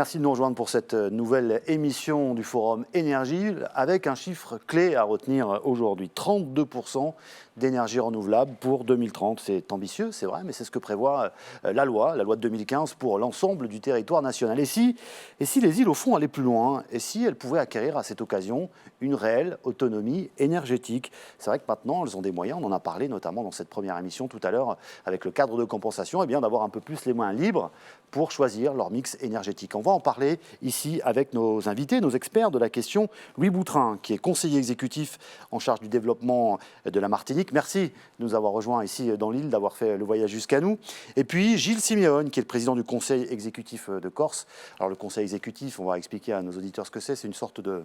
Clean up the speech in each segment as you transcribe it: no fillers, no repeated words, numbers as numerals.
Merci de nous rejoindre pour cette nouvelle émission du Forum Énergie avec un chiffre clé à retenir aujourd'hui. 32% d'énergie renouvelable pour 2030. C'est ambitieux, c'est vrai, mais c'est ce que prévoit la loi de 2015 pour l'ensemble du territoire national. Et si les îles, au fond, allaient plus loin, et si elles pouvaient acquérir à cette occasion une réelle autonomie énergétique? C'est vrai que maintenant, elles ont des moyens, on en a parlé notamment dans cette première émission tout à l'heure avec le cadre de compensation, et bien d'avoir un peu plus les mains libres pour choisir leur mix énergétique. On va en parler ici avec nos invités, nos experts de la question. Louis Boutrin, qui est conseiller exécutif en charge du développement de la Martinique. Merci de nous avoir rejoints ici dans l'île, d'avoir fait le voyage jusqu'à nous. Et puis Gilles Siméone, qui est le président du conseil exécutif de Corse. Alors le conseil exécutif, on va expliquer à nos auditeurs ce que c'est une sorte de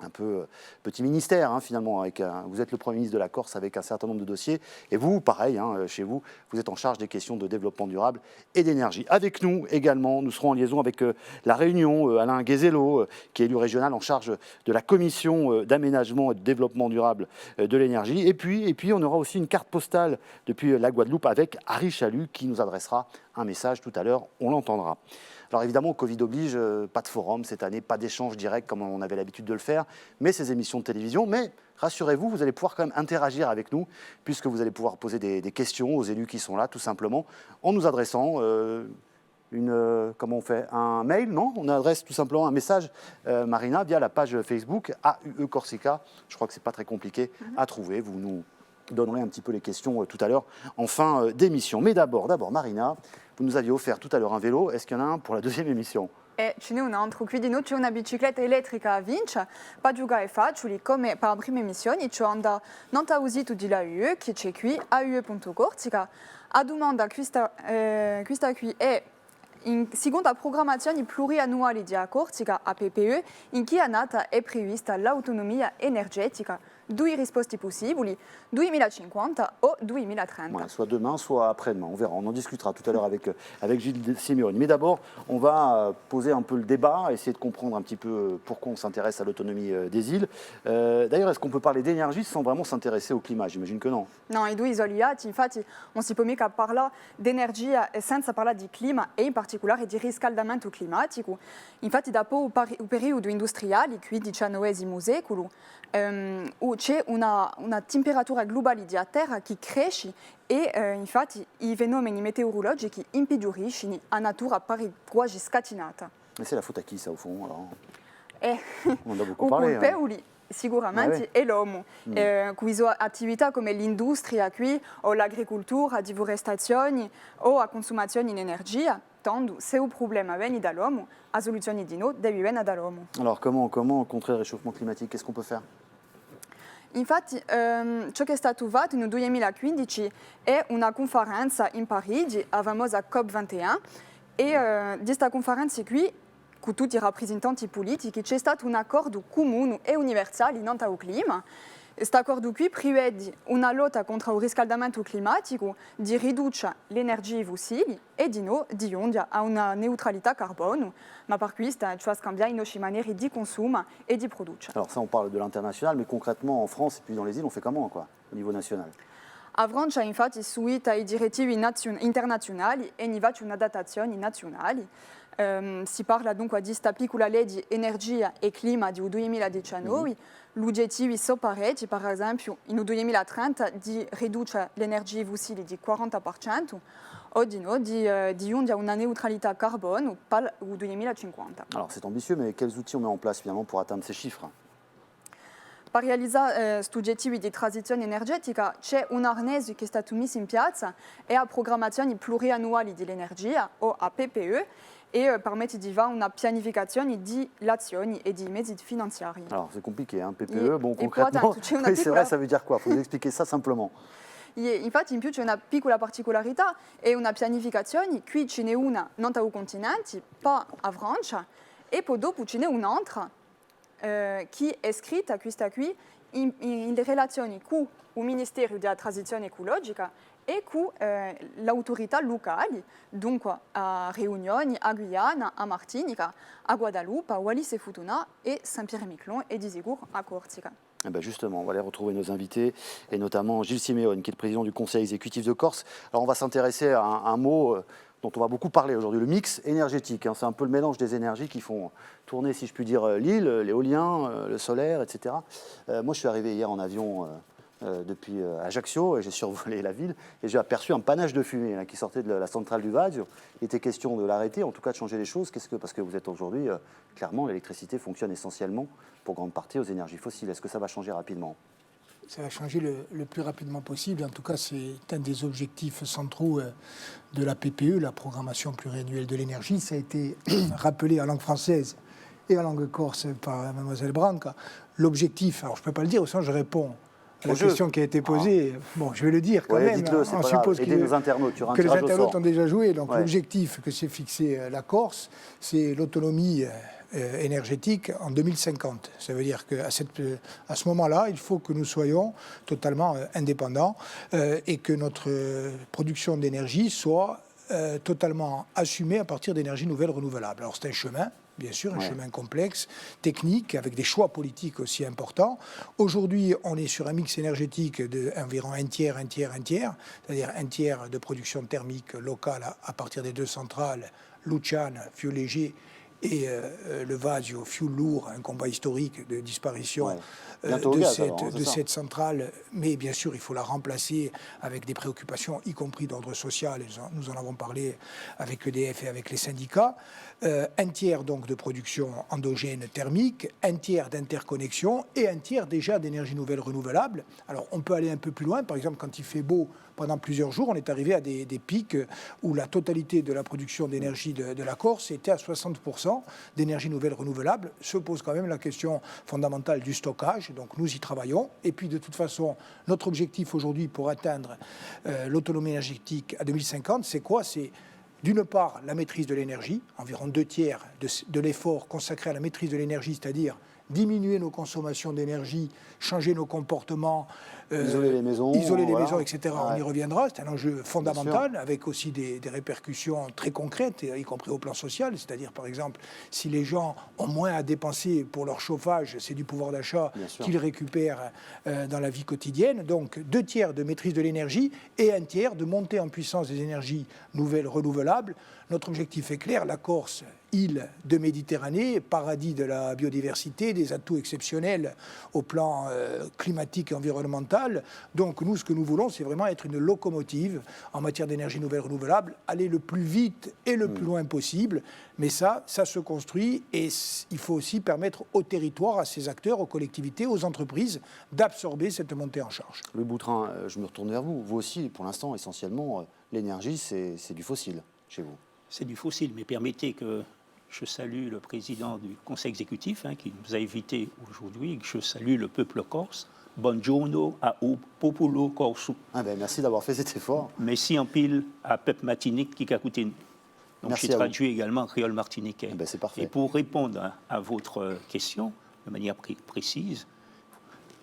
un peu petit ministère finalement. Vous êtes le Premier ministre de la Corse avec un certain nombre de dossiers. Et vous, pareil, chez vous, vous êtes en charge des questions de développement durable et d'énergie. Avec nous également, nous serons en liaison avec La Réunion, Alain Guézello, qui est élu régional en charge de la commission d'aménagement et de développement durable de l'énergie. Et puis, on aura aussi une carte postale depuis la Guadeloupe avec Harry Chalut qui nous adressera un message tout à l'heure, on l'entendra. Alors évidemment, Covid oblige, pas de forum cette année, pas d'échange direct comme on avait l'habitude de le faire, mais ces émissions de télévision. Mais rassurez-vous, vous allez pouvoir quand même interagir avec nous, puisque vous allez pouvoir poser des questions aux élus qui sont là, tout simplement, en nous adressant comment on fait, un mail, non? On adresse tout simplement un message, Marina, via la page Facebook AUE Corsica. Je crois que c'est pas très compliqué à trouver. Vous nous donnerez un petit peu les questions tout à l'heure en fin d'émission. Mais d'abord, Marina, vous nous aviez offert tout à l'heure un vélo. Est-ce qu'il y en a un pour la deuxième émission? Ce n'è un altro, quindi noi c'è una bicicletta elettrica a Vinci, per giocare facile come per la prima emissione, c'è andare non a usito di la UE, che c'è qui, aue.corsica, a domanda questa qui è in seconda programmazione pluriannuale di Corsica, a PPE, in cui è nata è prevista l'autonomia energetica. Due risposte possibili, 2050 o 2030. Voilà, soit demain, soit après-demain, on verra. On en discutera tout à l'heure avec Gilles Siméone. Mais d'abord, on va poser un peu le débat, essayer de comprendre un petit peu pourquoi on s'intéresse à l'autonomie des îles. D'ailleurs, est-ce qu'on peut parler d'énergie sans vraiment s'intéresser au climat? J'imagine que non. No, i due isolati, infatti non si può mica parlare di energia senza parlare di clima e in particolare di riscaldamento climatico. Infatti dopo il periodo industriale, qui XIX secolo, c'è una temperatura globale della Terra che cresce e infatti i fenomeni meteorologici impeggiorano, la natura appare quasi scatenata. Mais c'est la faute à qui ça au fond alors? On en a beaucoup parlé. Sicuramente è l'uomo, con attività come l'industria qui, o l'agricoltura, la deforestazione o la consumazione in energia. Tanto, se il problema viene dall'uomo, la soluzione di no deve venire dall'uomo. Alors comment contrer le réchauffement climatique? Qu'est-ce qu'on peut faire? Infatti, ciò che è stato fatto nel 2015 è una conferenza in Parigi, la famosa COP21, e di questa conferenza qui, con tutti i rappresentanti politici, c'è stato un accordo comune e universale in al clima. Questo accordo qui prevede una lotta contro il riscaldamento climatico, di ridurre le energie fossili e di giungere a una neutralità carbono, ma per questo ci fa cambiare le nostre maniere di consumo e di produrre. Alors ça, on parle de l'international, mais concrètement en France et puis dans les îles, on fait comment quoi, au niveau national? A Francia infatti seguita ai direttivi internazionali e ne va un'adattazione nazionale. Si parla dunque di questa piccola legge energia e clima di 2019. L'obiettivo sono parecchi, per esempio nel 2030 di ridurre le energie fossili di 40% o di giungere a una neutralità carbono per il 2050. Alors c'est ambitieux, mais quels outils on met en place finalement pour atteindre ces chiffres? Per realizzare questi obiettivi di transizione energetica c'è un arnese che è stato messo in piazza e la programmazione pluriannuale dell'energia, o a PPE, e permette di fare una pianificazione di azioni e di mezzi finanziari. Alors c'est compliqué, PPE, bon concrètement, oui, c'est vrai, ça veut dire quoi? Il faut nous expliquer ça simplement. Infatti in più c'è una piccola particolarità e una pianificazione, qui ce n'è una non al continente, pas a Francia, e poi dopo ce n'è un'altra che è scritta questa qui in relazione con il Ministero della Transizione Ecologica e con l'autorità locale, dunque a Réunion, a Guyane, a Martinica, a Guadeloupe, a Wallis et Futuna et Saint-Pierre-et-Miquelon et Disigour à Corsica. Eh ben justement, on va aller retrouver nos invités, et notamment Gilles Siméone, qui est le président du conseil exécutif de Corse. Alors on va s'intéresser à un mot dont on va beaucoup parler aujourd'hui, le mix énergétique. C'est un peu le mélange des énergies qui font tourner, si je puis dire, l'île, l'éolien, le solaire, etc. Moi, je suis arrivé hier en avion depuis Ajaccio, et j'ai survolé la ville, et j'ai aperçu un panache de fumée qui sortait de la centrale du Vasio. Il était question de l'arrêter, en tout cas de changer les choses. Parce que vous êtes aujourd'hui, clairement, l'électricité fonctionne essentiellement, pour grande partie, aux énergies fossiles. Est-ce que ça va changer rapidement ? Ça va changer le plus rapidement possible. En tout cas, c'est un des objectifs centraux de la PPE, la programmation pluriannuelle de l'énergie. Ça a été rappelé en langue française et en langue corse par Mlle Branca. L'objectif, alors je ne peux pas le dire, sinon je réponds à la question qui a été posée. Bon, je vais le dire quand même. Dites-le, c'est on pas suppose grave. Aidez nos internautes. que les internautes ont déjà joué. Donc l'objectif que s'est fixé la Corse, c'est l'autonomie énergétique en 2050. Ça veut dire qu'à ce moment-là, il faut que nous soyons totalement indépendants et que notre production d'énergie soit totalement assumée à partir d'énergies nouvelles renouvelables. Alors c'est un chemin, bien sûr, un chemin complexe, technique, avec des choix politiques aussi importants. Aujourd'hui, on est sur un mix énergétique d'environ un tiers, c'est-à-dire un tiers de production thermique locale à partir des deux centrales, Luciane, fioul léger, et le Vasio, fioul lourd, un combat historique de disparition de cette centrale. Mais bien sûr, il faut la remplacer avec des préoccupations, y compris d'ordre social. Nous en avons parlé avec EDF et avec les syndicats. Un tiers donc de production endogène thermique, un tiers d'interconnexion et un tiers déjà d'énergie nouvelle renouvelable. Alors on peut aller un peu plus loin. Par exemple, quand il fait beau pendant plusieurs jours, on est arrivé à des pics où la totalité de la production d'énergie de la Corse était à 60% d'énergie nouvelle renouvelable. Se pose quand même la question fondamentale du stockage. Donc nous y travaillons. Et puis de toute façon, notre objectif aujourd'hui pour atteindre l'autonomie énergétique à 2050, c'est quoi ? C'est d'une part la maîtrise de l'énergie, environ 2/3 de l'effort consacré à la maîtrise de l'énergie, c'est-à-dire diminuer nos consommations d'énergie, changer nos comportements, isoler les maisons, etc. On y reviendra, c'est un enjeu fondamental, avec aussi des répercussions très concrètes, y compris au plan social, c'est-à-dire par exemple, si les gens ont moins à dépenser pour leur chauffage, c'est du pouvoir d'achat qu'ils récupèrent dans la vie quotidienne. Donc 2/3 de maîtrise de l'énergie et un tiers de montée en puissance des énergies nouvelles renouvelables. Notre objectif est clair, la Corse, île de Méditerranée, paradis de la biodiversité, des atouts exceptionnels au plan climatique et environnemental. Donc nous, ce que nous voulons, c'est vraiment être une locomotive en matière d'énergie nouvelle renouvelable, aller le plus vite et le plus loin possible. Mais ça se construit et il faut aussi permettre au territoire, à ses acteurs, aux collectivités, aux entreprises d'absorber cette montée en charge. Louis Boutrin, je me retourne vers vous. Vous aussi, pour l'instant, essentiellement, l'énergie, c'est du fossile chez vous. C'est du fossile, mais permettez que je salue le président du conseil exécutif qui nous a invités aujourd'hui, que je salue le peuple corse. Buongiorno a popolo corso. Merci d'avoir fait cet effort. Merci en pile à peuple martinique qui a écouté nous. Donc j'ai traduit également en créole martiniquais. C'est parfait. Et pour répondre à votre question de manière précise,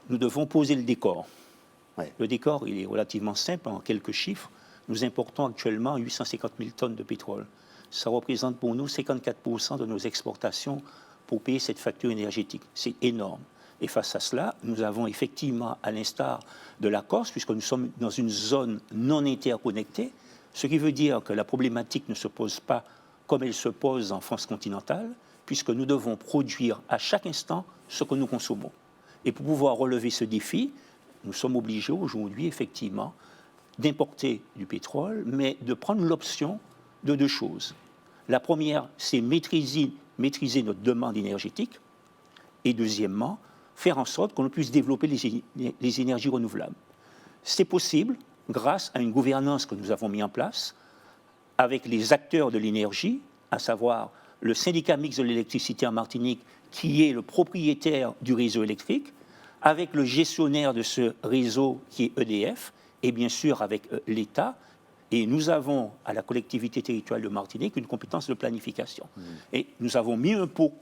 nous devons poser le décor. Le décor, il est relativement simple, en quelques chiffres. Nous importons actuellement 850 000 tonnes de pétrole. Ça représente pour nous 54% de nos exportations pour payer cette facture énergétique. C'est énorme. Et face à cela, nous avons effectivement, à l'instar de la Corse, puisque nous sommes dans une zone non interconnectée, ce qui veut dire que la problématique ne se pose pas comme elle se pose en France continentale, puisque nous devons produire à chaque instant ce que nous consommons. Et pour pouvoir relever ce défi, nous sommes obligés aujourd'hui, effectivement, d'importer du pétrole, mais de prendre l'option de deux choses. La première, c'est maîtriser notre demande énergétique. Et deuxièmement, faire en sorte qu'on puisse développer les énergies renouvelables. C'est possible grâce à une gouvernance que nous avons mise en place avec les acteurs de l'énergie, à savoir le syndicat mixte de l'électricité en Martinique, qui est le propriétaire du réseau électrique, avec le gestionnaire de ce réseau qui est EDF, et bien sûr avec l'État. Et nous avons, à la collectivité territoriale de Martinique, une compétence de planification. Et nous avons mis un pot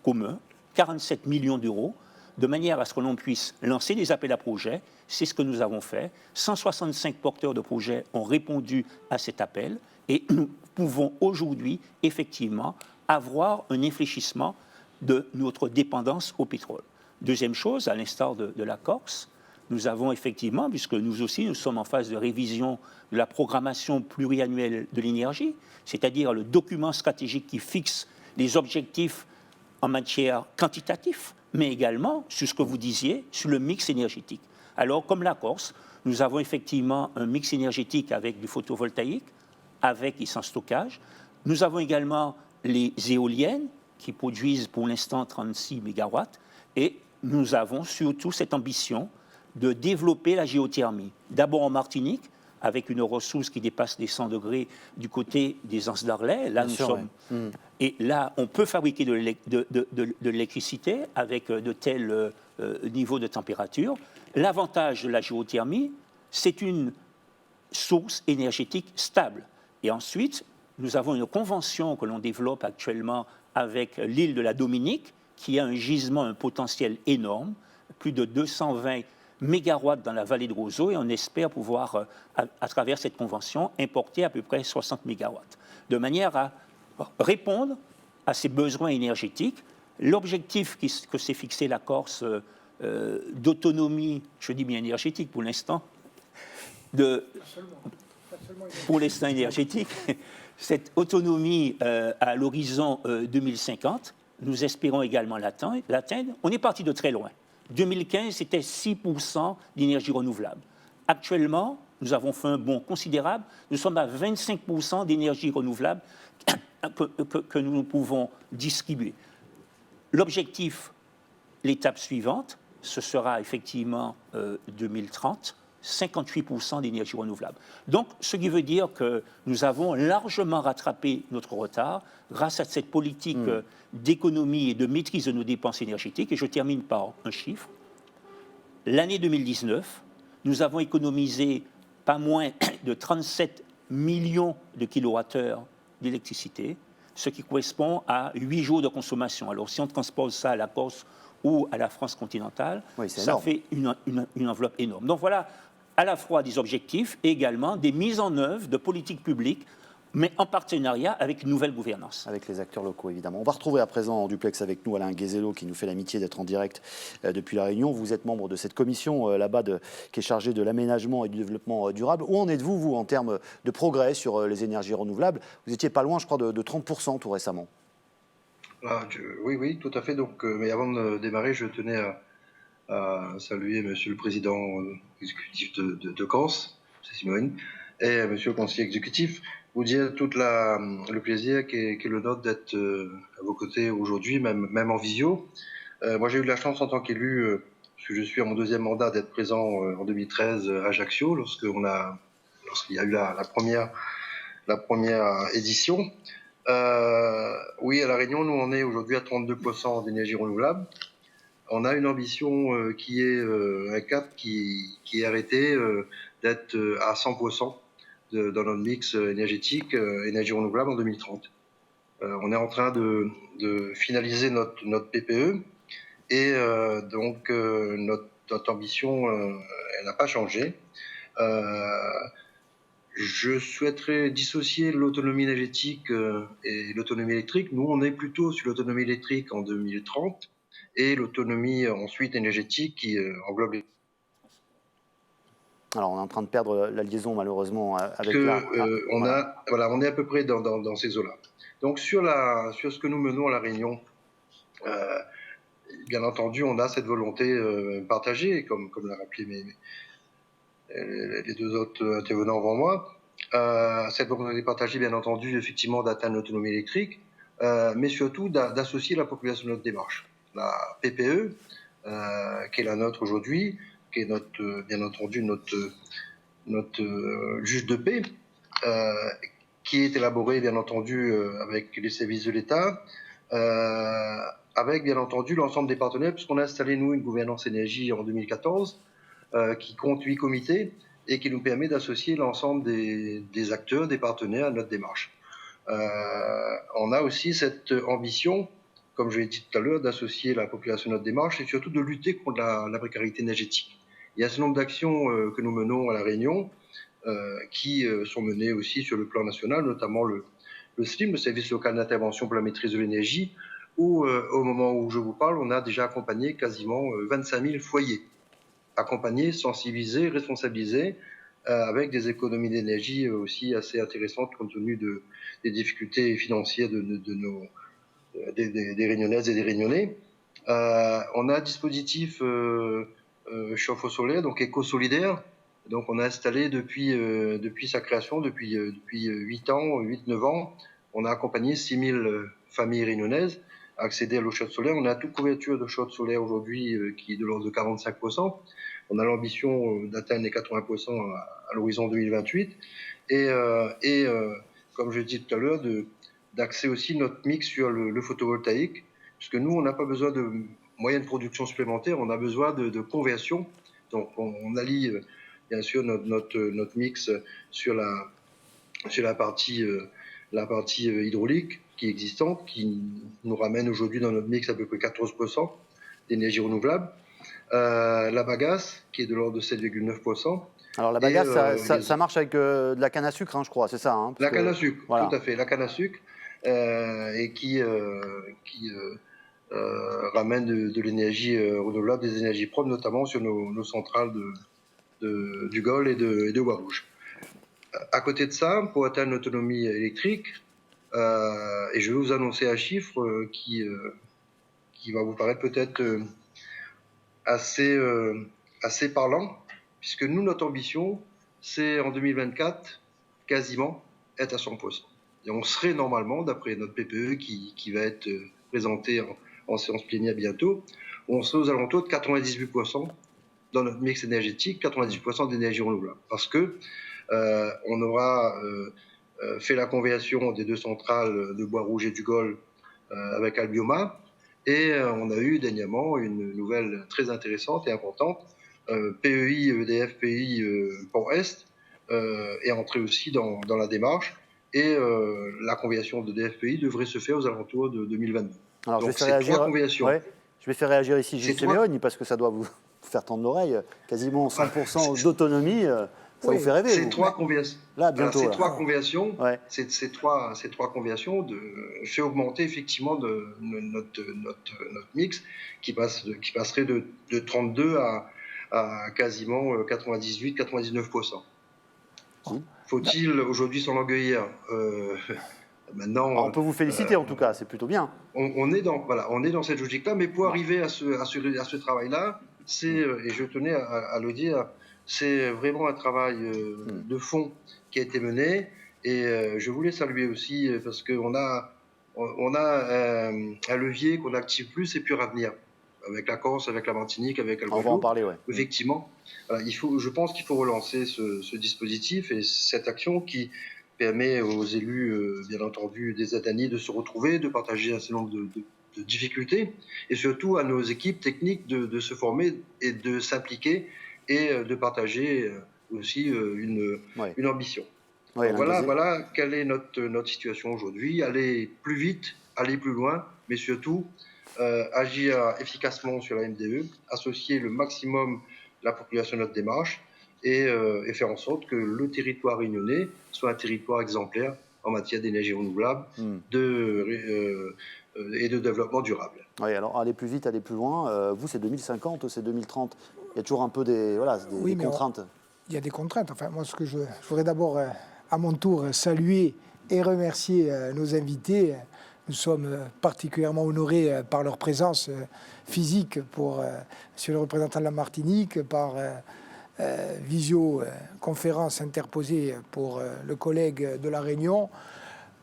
commun, 47 millions d'euros, de manière à ce que l'on puisse lancer des appels à projets. C'est ce que nous avons fait. 165 porteurs de projets ont répondu à cet appel. Et nous pouvons aujourd'hui, effectivement, avoir un infléchissement de notre dépendance au pétrole. Deuxième chose, à l'instar de la Corse, nous avons effectivement, puisque nous aussi, nous sommes en phase de révision de la programmation pluriannuelle de l'énergie, c'est-à-dire le document stratégique qui fixe les objectifs en matière quantitative, mais également sur ce que vous disiez, sur le mix énergétique. Alors, comme la Corse, nous avons effectivement un mix énergétique avec du photovoltaïque, avec et sans stockage. Nous avons également les éoliennes qui produisent pour l'instant 36 MW et nous avons surtout cette ambition de développer la géothermie. D'abord en Martinique, avec une ressource qui dépasse les 100 degrés du côté des Anses d'Arlet. Là, nous sommes. Ouais. Et là, on peut fabriquer de l'électricité avec de tels niveaux de température. L'avantage de la géothermie, c'est une source énergétique stable. Et ensuite, nous avons une convention que l'on développe actuellement avec l'île de la Dominique, qui a un gisement, un potentiel énorme, plus de 220 mégawatts dans la vallée de Roseau, et on espère pouvoir, à travers cette convention, importer à peu près 60 mégawatts, de manière à répondre à ces besoins énergétiques. L'objectif que s'est fixé la Corse d'autonomie, je dis bien énergétique pour l'instant, pour l'instant énergétique, cette autonomie à l'horizon 2050, nous espérons également l'atteindre. On est parti de très loin. 2015, c'était 6% d'énergie renouvelable. Actuellement, nous avons fait un bond considérable. Nous sommes à 25% d'énergie renouvelable que nous pouvons distribuer. L'objectif, l'étape suivante, ce sera effectivement 2030, 58% d'énergie renouvelable. Donc, ce qui veut dire que nous avons largement rattrapé notre retard grâce à cette politique d'économie et de maîtrise de nos dépenses énergétiques. Et je termine par un chiffre. L'année 2019, nous avons économisé pas moins de 37 millions de kilowattheures d'électricité, ce qui correspond à 8 jours de consommation. Alors, si on transpose ça à la Corse ou à la France continentale, oui, ça énorme. Fait une enveloppe énorme. Donc voilà, à la fois des objectifs et également des mises en œuvre de politiques publiques, mais en partenariat avec une nouvelle gouvernance. Avec les acteurs locaux, évidemment. On va retrouver à présent en duplex avec nous Alain Guézello, qui nous fait l'amitié d'être en direct depuis La Réunion. Vous êtes membre de cette commission là-bas qui est chargée de l'aménagement et du développement durable. Où en êtes-vous, vous, en termes de progrès sur les énergies renouvelables? Vous étiez pas loin, je crois, de 30% tout récemment. Oui, tout à fait. Donc, mais avant de démarrer, je tenais à saluer Monsieur le Président exécutif de Corse, M. Simone, et Monsieur le Conseiller exécutif. Vous dire tout le plaisir qui est le nôtre d'être à vos côtés aujourd'hui, même en visio. Moi, j'ai eu de la chance en tant qu'élu, parce que je suis à mon deuxième mandat, d'être présent en 2013 à Ajaccio, lorsqu'il y a eu la première édition. Oui, à La Réunion, nous, on est aujourd'hui à 32% d'énergie renouvelable. On a une ambition qui est un cap qui est arrêté d'être à 100% dans notre mix énergétique, énergie renouvelable en 2030. On est en train de finaliser notre PPE et donc notre ambition, elle n'a pas changé. Je souhaiterais dissocier l'autonomie énergétique et l'autonomie électrique. Nous, on est plutôt sur l'autonomie électrique en 2030 et l'autonomie ensuite énergétique qui englobe les... Alors, on est en train de perdre la liaison, malheureusement, avec on est à peu près dans ces eaux-là. Donc, sur ce que nous menons à La Réunion, bien entendu, on a cette volonté partagée, comme l'a rappelé les deux autres intervenants avant moi. Cette volonté partagée, bien entendu, effectivement, d'atteindre l'autonomie électrique, mais surtout d'associer la population à notre démarche. La PPE, qui est la nôtre aujourd'hui, qui est bien entendu notre juge de paix, qui est élaboré bien entendu avec les services de l'État, avec bien entendu l'ensemble des partenaires, puisqu'on a installé nous une gouvernance énergie en 2014 qui compte 8 comités et qui nous permet d'associer l'ensemble des acteurs, des partenaires à notre démarche. On a aussi cette ambition, comme je l'ai dit tout à l'heure, d'associer la population à notre démarche et surtout de lutter contre la précarité énergétique. Il y a un certain nombre d'actions que nous menons à La Réunion qui sont menées aussi sur le plan national, notamment le SLIM, le service local d'intervention pour la maîtrise de l'énergie, où au moment où je vous parle, on a déjà accompagné quasiment 25 000 foyers. accompagner, sensibiliser, responsabiliser, avec des économies d'énergie aussi assez intéressantes compte tenu des difficultés financières des Réunionnaises et des Réunionnais. On a un dispositif chauffe-eau solaire, donc éco-solidaire. Donc on a installé depuis sa création, depuis 8 ans, 8-9 ans, on a accompagné 6000 familles réunionnaises à accéder à l'eau chaude solaire. On a toute couverture de chaude solaire aujourd'hui qui est de l'ordre de 45%. On a l'ambition d'atteindre les 80% à l'horizon 2028. Et comme je dis tout à l'heure, d'axer aussi notre mix sur le photovoltaïque, puisque nous, on n'a pas besoin de moyens de production supplémentaires, on a besoin de conversion. Donc on allie bien sûr notre mix sur la partie hydraulique qui est existante, qui nous ramène aujourd'hui dans notre mix à peu près 14% d'énergie renouvelable. La bagasse, qui est de l'ordre de 7,9%. Alors la bagasse, ça marche avec de la canne à sucre, hein, je crois, c'est ça, hein, la canne à sucre, voilà. Tout à fait, la canne à sucre, et qui ramène de l'énergie renouvelable, des énergies propres, notamment sur nos centrales du Gol et de Bois-Rouge. À côté de ça, pour atteindre l'autonomie électrique, et je vais vous annoncer un chiffre qui va vous paraître peut-être assez parlant, puisque nous, notre ambition, c'est en 2024, quasiment, être à 100%. Et on serait normalement, d'après notre PPE qui va être présenté en séance plénière bientôt, on serait aux alentours de 98% dans notre mix énergétique, 98% d'énergie renouvelable. Parce que on aura fait la conversion des 2 centrales de Bois-Rouge et du Gol avec Albioma, et on a eu dernièrement une nouvelle très intéressante et importante. PEI, EDF, PEI Port-Est est entré aussi dans la démarche, et la conversion de DFPI devrait se faire aux alentours de 2022. Alors, donc c'est 3 conversions. Ouais, je vais faire réagir ici Gilles Séméoni, parce que ça doit vous faire tendre l'oreille. Quasiment 100% d'autonomie, ça vous fait rêver. Ces 3 conversions. Là, bientôt. Ces 3 conversions, ouais. ces trois conversions fait augmenter effectivement notre mix qui passerait de 32 à quasiment 98-99%. Faut-il aujourd'hui s'enorgueillir maintenant, on peut vous féliciter en tout cas, c'est plutôt bien. On est dans cette logique-là, mais pour arriver à ce travail-là, et je tenais à le dire, c'est vraiment un travail de fond qui a été mené, et je voulais saluer aussi parce qu'on a un levier qu'on active plus et plus à venir, avec la Corse, avec la Martinique, avec la Guadeloupe. On va en parler, ouais. Effectivement, je pense qu'il faut relancer ce dispositif et cette action qui permet aux élus, bien entendu, des Adani de se retrouver, de partager un certain nombre de difficultés, et surtout à nos équipes techniques de se former et de s'impliquer et de partager aussi une ambition. Ouais, voilà quelle est notre situation aujourd'hui. Aller plus vite, aller plus loin, mais surtout agir efficacement sur la MDE, associer le maximum la population à notre démarche, et faire en sorte que le territoire réunionnais soit un territoire exemplaire en matière d'énergie renouvelable et de développement durable. Oui, alors aller plus vite, aller plus loin, vous c'est 2050, c'est 2030. Il y a toujours un peu des contraintes. Il y a des contraintes. Enfin, moi, ce que je voudrais d'abord, à mon tour, saluer et remercier nos invités. Nous sommes particulièrement honorés par leur présence physique sur le représentant de la Martinique, par visioconférence interposée pour le collègue de la Réunion.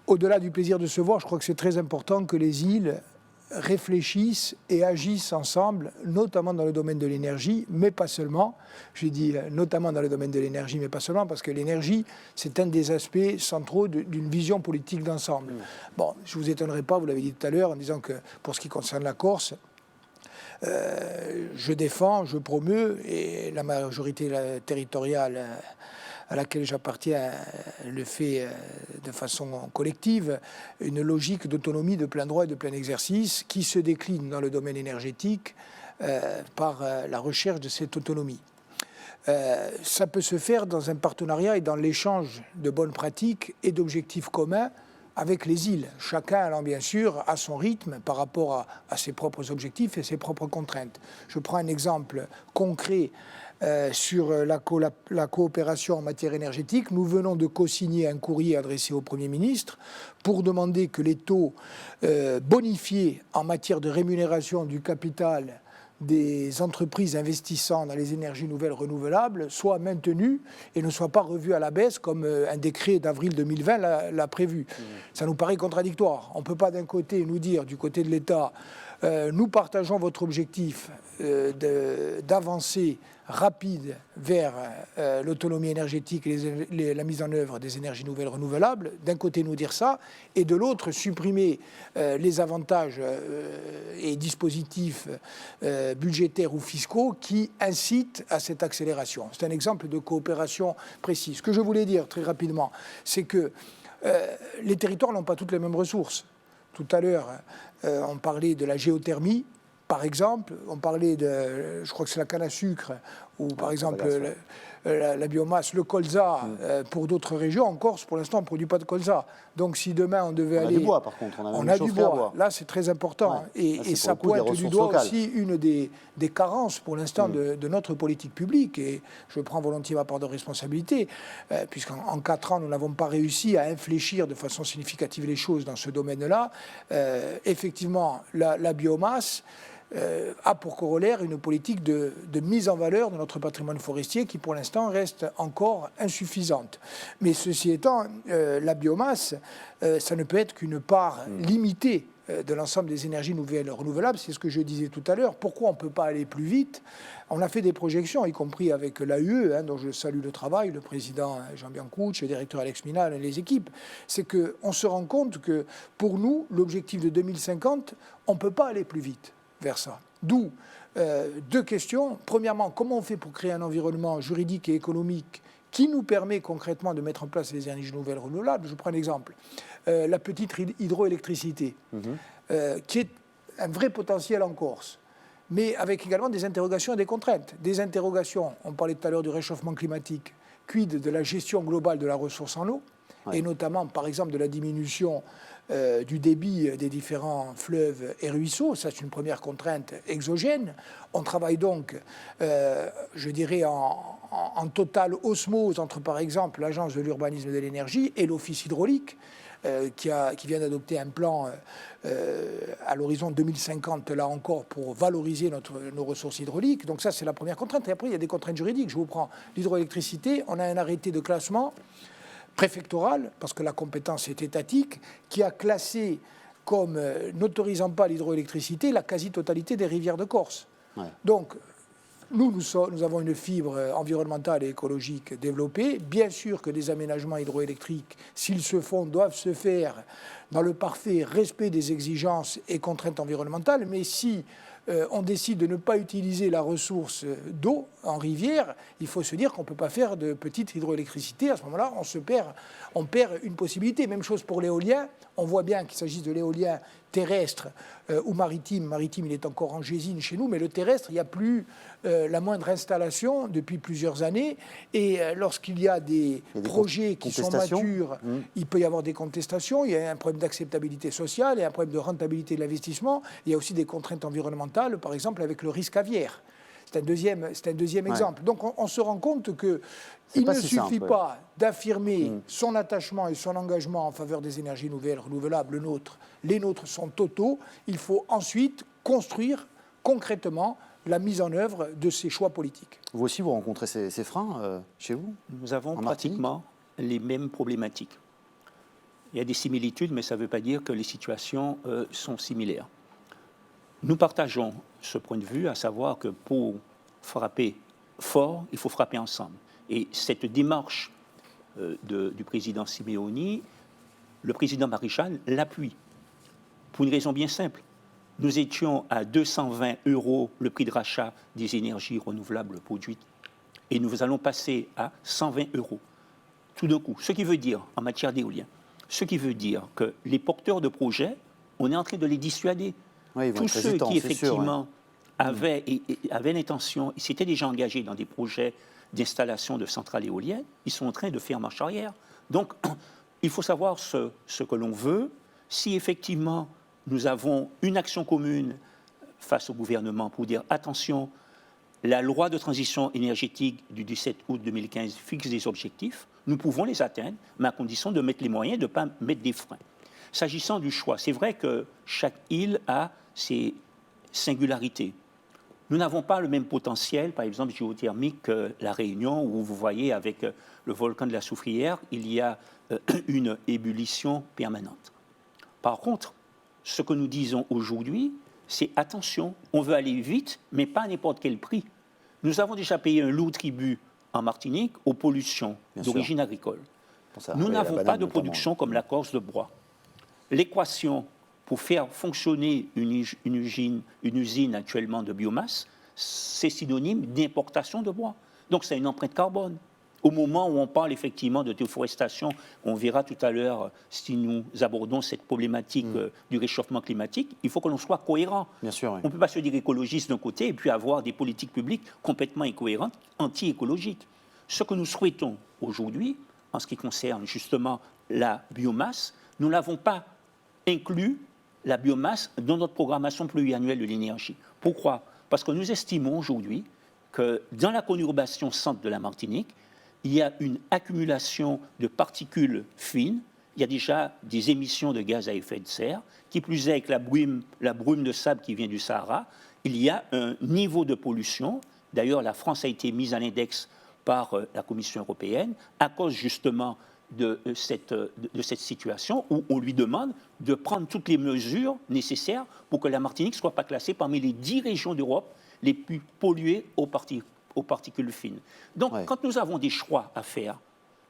Au-delà du plaisir de se voir, je crois que c'est très important que les îles réfléchissent et agissent ensemble, notamment dans le domaine de l'énergie, mais pas seulement. Je dis notamment dans le domaine de l'énergie, mais pas seulement, parce que l'énergie, c'est un des aspects centraux d'une vision politique d'ensemble. Bon, je ne vous étonnerai pas, vous l'avez dit tout à l'heure, en disant que pour ce qui concerne la Corse, je défends, je promeus, et la majorité territoriale à laquelle j'appartiens le fait de façon collective, une logique d'autonomie de plein droit et de plein exercice qui se décline dans le domaine énergétique par la recherche de cette autonomie. Ça peut se faire dans un partenariat et dans l'échange de bonnes pratiques et d'objectifs communs avec les îles, chacun allant bien sûr à son rythme par rapport à ses propres objectifs et ses propres contraintes. Je prends un exemple concret sur la coopération en matière énergétique. Nous venons de co-signer un courrier adressé au Premier ministre pour demander que les taux bonifiés en matière de rémunération du capital des entreprises investissant dans les énergies nouvelles renouvelables soient maintenus et ne soient pas revus à la baisse comme un décret d'avril 2020 l'a prévu. Ça nous paraît contradictoire. On ne peut pas d'un côté nous dire, du côté de l'État, nous partageons votre objectif d'avancer rapide vers l'autonomie énergétique et la mise en œuvre des énergies nouvelles renouvelables, d'un côté nous dire ça, et de l'autre supprimer les avantages et dispositifs budgétaires ou fiscaux qui incitent à cette accélération. C'est un exemple de coopération précise. Ce que je voulais dire très rapidement, c'est que les territoires n'ont pas toutes les mêmes ressources. Tout à l'heure, on parlait de la géothermie, par exemple. On parlait de, je crois que c'est la canne à sucre, ou par exemple la biomasse, le colza, pour d'autres régions. En Corse, pour l'instant, on ne produit pas de colza. Donc si demain on devait aller... On a du bois, par contre. On a du bois. Là, c'est très important. Ouais. Et ça pointe du doigt aussi une des carences, pour l'instant, de notre politique publique. Et je prends volontiers ma part de responsabilité, puisqu'en 4 ans, nous n'avons pas réussi à infléchir de façon significative les choses dans ce domaine-là. Effectivement, la biomasse a pour corollaire une politique de mise en valeur de notre patrimoine forestier qui, pour l'instant, reste encore insuffisante. Mais ceci étant, la biomasse, ça ne peut être qu'une part limitée de l'ensemble des énergies nouvelles renouvelables. C'est ce que je disais tout à l'heure. Pourquoi on ne peut pas aller plus vite ? On a fait des projections, y compris avec l'AUE, dont je salue le travail, le président Jean Biancouch, le directeur Alex Minal et les équipes. C'est qu'on se rend compte que, pour nous, l'objectif de 2050, on ne peut pas aller plus vite vers ça. D'où 2 questions. Premièrement, comment on fait pour créer un environnement juridique et économique qui nous permet concrètement de mettre en place les énergies nouvelles renouvelables ? Je prends un exemple. La petite hydroélectricité, qui est un vrai potentiel en Corse, mais avec également des interrogations et des contraintes. Des interrogations, on parlait tout à l'heure du réchauffement climatique, quid de la gestion globale de la ressource en eau, et notamment, par exemple, de la diminution du débit des différents fleuves et ruisseaux. Ça, c'est une première contrainte exogène. On travaille donc, je dirais, en totale osmose entre, par exemple, l'Agence de l'urbanisme et de l'énergie et l'Office hydraulique, qui vient d'adopter un plan à l'horizon 2050, là encore, pour valoriser nos ressources hydrauliques. Donc ça, c'est la première contrainte. Et après, il y a des contraintes juridiques. Je vous prends l'hydroélectricité. On a un arrêté de classement préfectorale, parce que la compétence est étatique, qui a classé comme n'autorisant pas l'hydroélectricité la quasi-totalité des rivières de Corse. Ouais. Donc, nous avons une fibre environnementale et écologique développée. Bien sûr que des aménagements hydroélectriques, s'ils se font, doivent se faire dans le parfait respect des exigences et contraintes environnementales, mais si on décide de ne pas utiliser la ressource d'eau en rivière, il faut se dire qu'on ne peut pas faire de petite hydroélectricité. À ce moment-là, on perd une possibilité. Même chose pour l'éolien. On voit bien qu'il s'agisse de l'éolien terrestre ou maritime. Maritime, il est encore en gésine chez nous, mais le terrestre, il n'y a plus la moindre installation depuis plusieurs années. Et lorsqu'il y a des projets qui sont matures, il peut y avoir des contestations. Il y a un problème d'acceptabilité sociale et un problème de rentabilité de l'investissement. Il y a aussi des contraintes environnementales, par exemple avec le risque aviaire. C'est un deuxième exemple. Donc on se rend compte qu'il ne suffit pas d'affirmer son attachement et son engagement en faveur des énergies nouvelles renouvelables. Les nôtres sont totaux. Il faut ensuite construire concrètement la mise en œuvre de ces choix politiques. Vous aussi, vous rencontrez ces freins chez vous ? Nous avons pratiquement les mêmes problématiques. Il y a des similitudes, mais ça ne veut pas dire que les situations sont similaires. Nous partageons ce point de vue, à savoir que pour frapper fort, il faut frapper ensemble. Et cette démarche du président Simeoni, le président Maréchal l'appuie, pour une raison bien simple. Nous étions à 220 € le prix de rachat des énergies renouvelables produites, et nous allons passer à 120 € tout d'un coup. Ce qui veut dire, en matière d'éolien, ce qui veut dire que les porteurs de projets, on est en train de les dissuader. Oui, tous ceux qui, effectivement, avaient l'intention, ils s'étaient déjà engagés dans des projets d'installation de centrales éoliennes, ils sont en train de faire marche arrière. Donc, il faut savoir ce que l'on veut. Si, effectivement, nous avons une action commune face au gouvernement pour dire, attention, La loi de transition énergétique du 17 août 2015 fixe des objectifs. Nous pouvons les atteindre, mais à condition de mettre les moyens, de ne pas mettre des freins. S'agissant du choix, c'est vrai que chaque île a ses singularités. Nous n'avons pas le même potentiel, par exemple, géothermique que la Réunion, où vous voyez, avec le volcan de la Soufrière, il y a une ébullition permanente. Par contre, ce que nous disons aujourd'hui, c'est attention, on veut aller vite, mais pas à n'importe quel prix. Nous avons déjà payé un lourd tribut en Martinique aux pollutions d'origine agricole. Nous n'avons pas de production comme la Corse de bois. L'équation pour faire fonctionner une usine actuellement de biomasse, c'est synonyme d'importation de bois. Donc c'est une empreinte carbone. Au moment où on parle effectivement de déforestation, on verra tout à l'heure si nous abordons cette problématique du réchauffement climatique, il faut que l'on soit cohérent. Bien sûr, oui. On ne peut pas se dire écologiste d'un côté et puis avoir des politiques publiques complètement incohérentes, anti-écologiques. Ce que nous souhaitons aujourd'hui, en ce qui concerne justement la biomasse, nous n'avons pas inclus la biomasse dans notre programmation pluriannuelle de l'énergie. Pourquoi ? Parce que nous estimons aujourd'hui que dans la conurbation centre de la Martinique, il y a une accumulation de particules fines, il y a déjà des émissions de gaz à effet de serre, qui plus est avec la brume de sable qui vient du Sahara, il y a un niveau de pollution. D'ailleurs, la France a été mise à l'index par la Commission européenne à cause justement de cette situation où on lui demande de prendre toutes les mesures nécessaires pour que la Martinique ne soit pas classée parmi les 10 régions d'Europe les plus polluées aux particules fines. Donc, quand nous avons des choix à faire,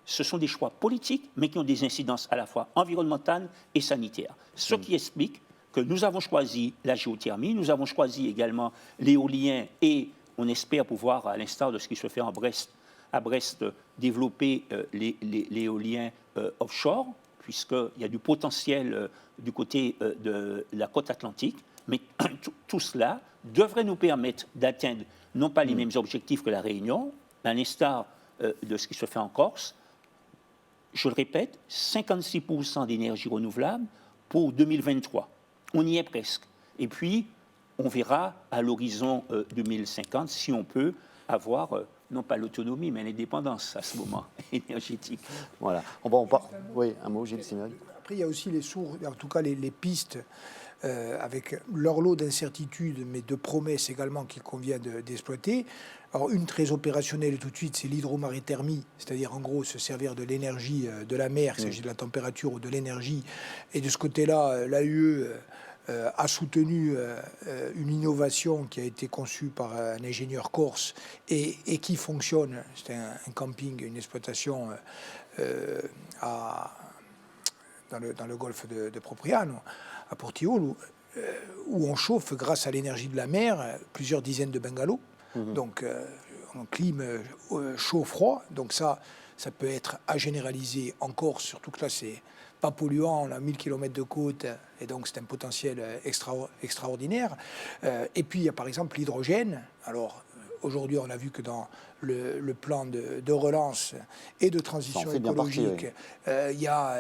ce sont des choix politiques, mais qui ont des incidences à la fois environnementales et sanitaires. Ce qui explique que nous avons choisi la géothermie, nous avons choisi également l'éolien et on espère pouvoir, à l'instar de ce qui se fait à Brest, développer l'éolien offshore, puisqu'il y a du potentiel du côté de la côte atlantique. Mais tout cela devrait nous permettre d'atteindre non pas les mêmes objectifs que la Réunion, à l'instar de ce qui se fait en Corse. Je le répète, 56% d'énergie renouvelable pour 2023. On y est presque. Et puis, on verra à l'horizon 2050 si on peut avoir... non pas l'autonomie, mais l'indépendance à ce moment énergétique. Voilà. Oui, un mot, Gilles Simeoni. Après, il y a aussi les sources, en tout cas les pistes, avec leur lot d'incertitudes, mais de promesses également qu'il convient d'exploiter. Alors, une très opérationnelle tout de suite, c'est l'hydromarithermie, c'est-à-dire en gros se servir de l'énergie de la mer, il s'agit de la température ou de l'énergie. Et de ce côté-là, l'AUE a soutenu une innovation qui a été conçue par un ingénieur corse et qui fonctionne. C'est un camping, une exploitation dans le golfe de Propriano, à Portiolo, où on chauffe grâce à l'énergie de la mer plusieurs dizaines de bungalows. Donc en clim chaud-froid. Donc ça peut être à généraliser en Corse, surtout que là c'est pas polluant, on a 1000 km de côte, et donc c'est un potentiel extraordinaire. Et puis il y a par exemple l'hydrogène. Alors aujourd'hui on a vu que dans le plan de relance et de transition écologique, il y a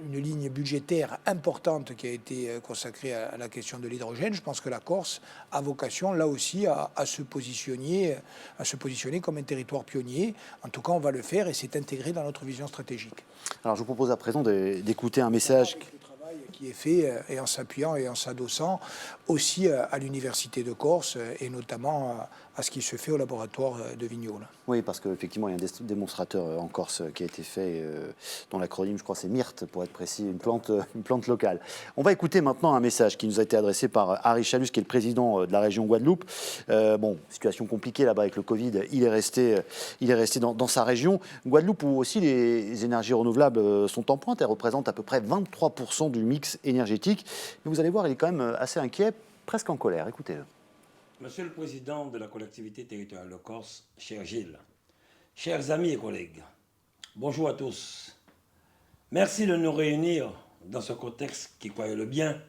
une ligne budgétaire importante qui a été consacrée à la question de l'hydrogène. Je pense que la Corse a vocation, là aussi, à se positionner comme un territoire pionnier. En tout cas, on va le faire et c'est intégré dans notre vision stratégique. Alors, je vous propose à présent d'écouter un message qui est fait et en s'appuyant et en s'adossant aussi à l'Université de Corse et notamment à ce qui se fait au laboratoire de Vignoles. Oui, parce qu'effectivement, il y a un démonstrateur en Corse qui a été fait, dont l'acronyme, je crois, c'est Myrte, pour être précis, une plante locale. On va écouter maintenant un message qui nous a été adressé par Harry Chalus, qui est le président de la région Guadeloupe. Situation compliquée là-bas avec le Covid, il est resté dans sa région. Guadeloupe, où aussi les énergies renouvelables sont en pointe, elles représentent à peu près 23% du mix énergétique. Mais vous allez voir, il est quand même assez inquiet, presque en colère. Écoutez-le. Monsieur le Président de la collectivité territoriale de Corse, cher Gilles, chers amis et collègues, bonjour à tous. Merci de nous réunir dans ce contexte qui, croyez le bien,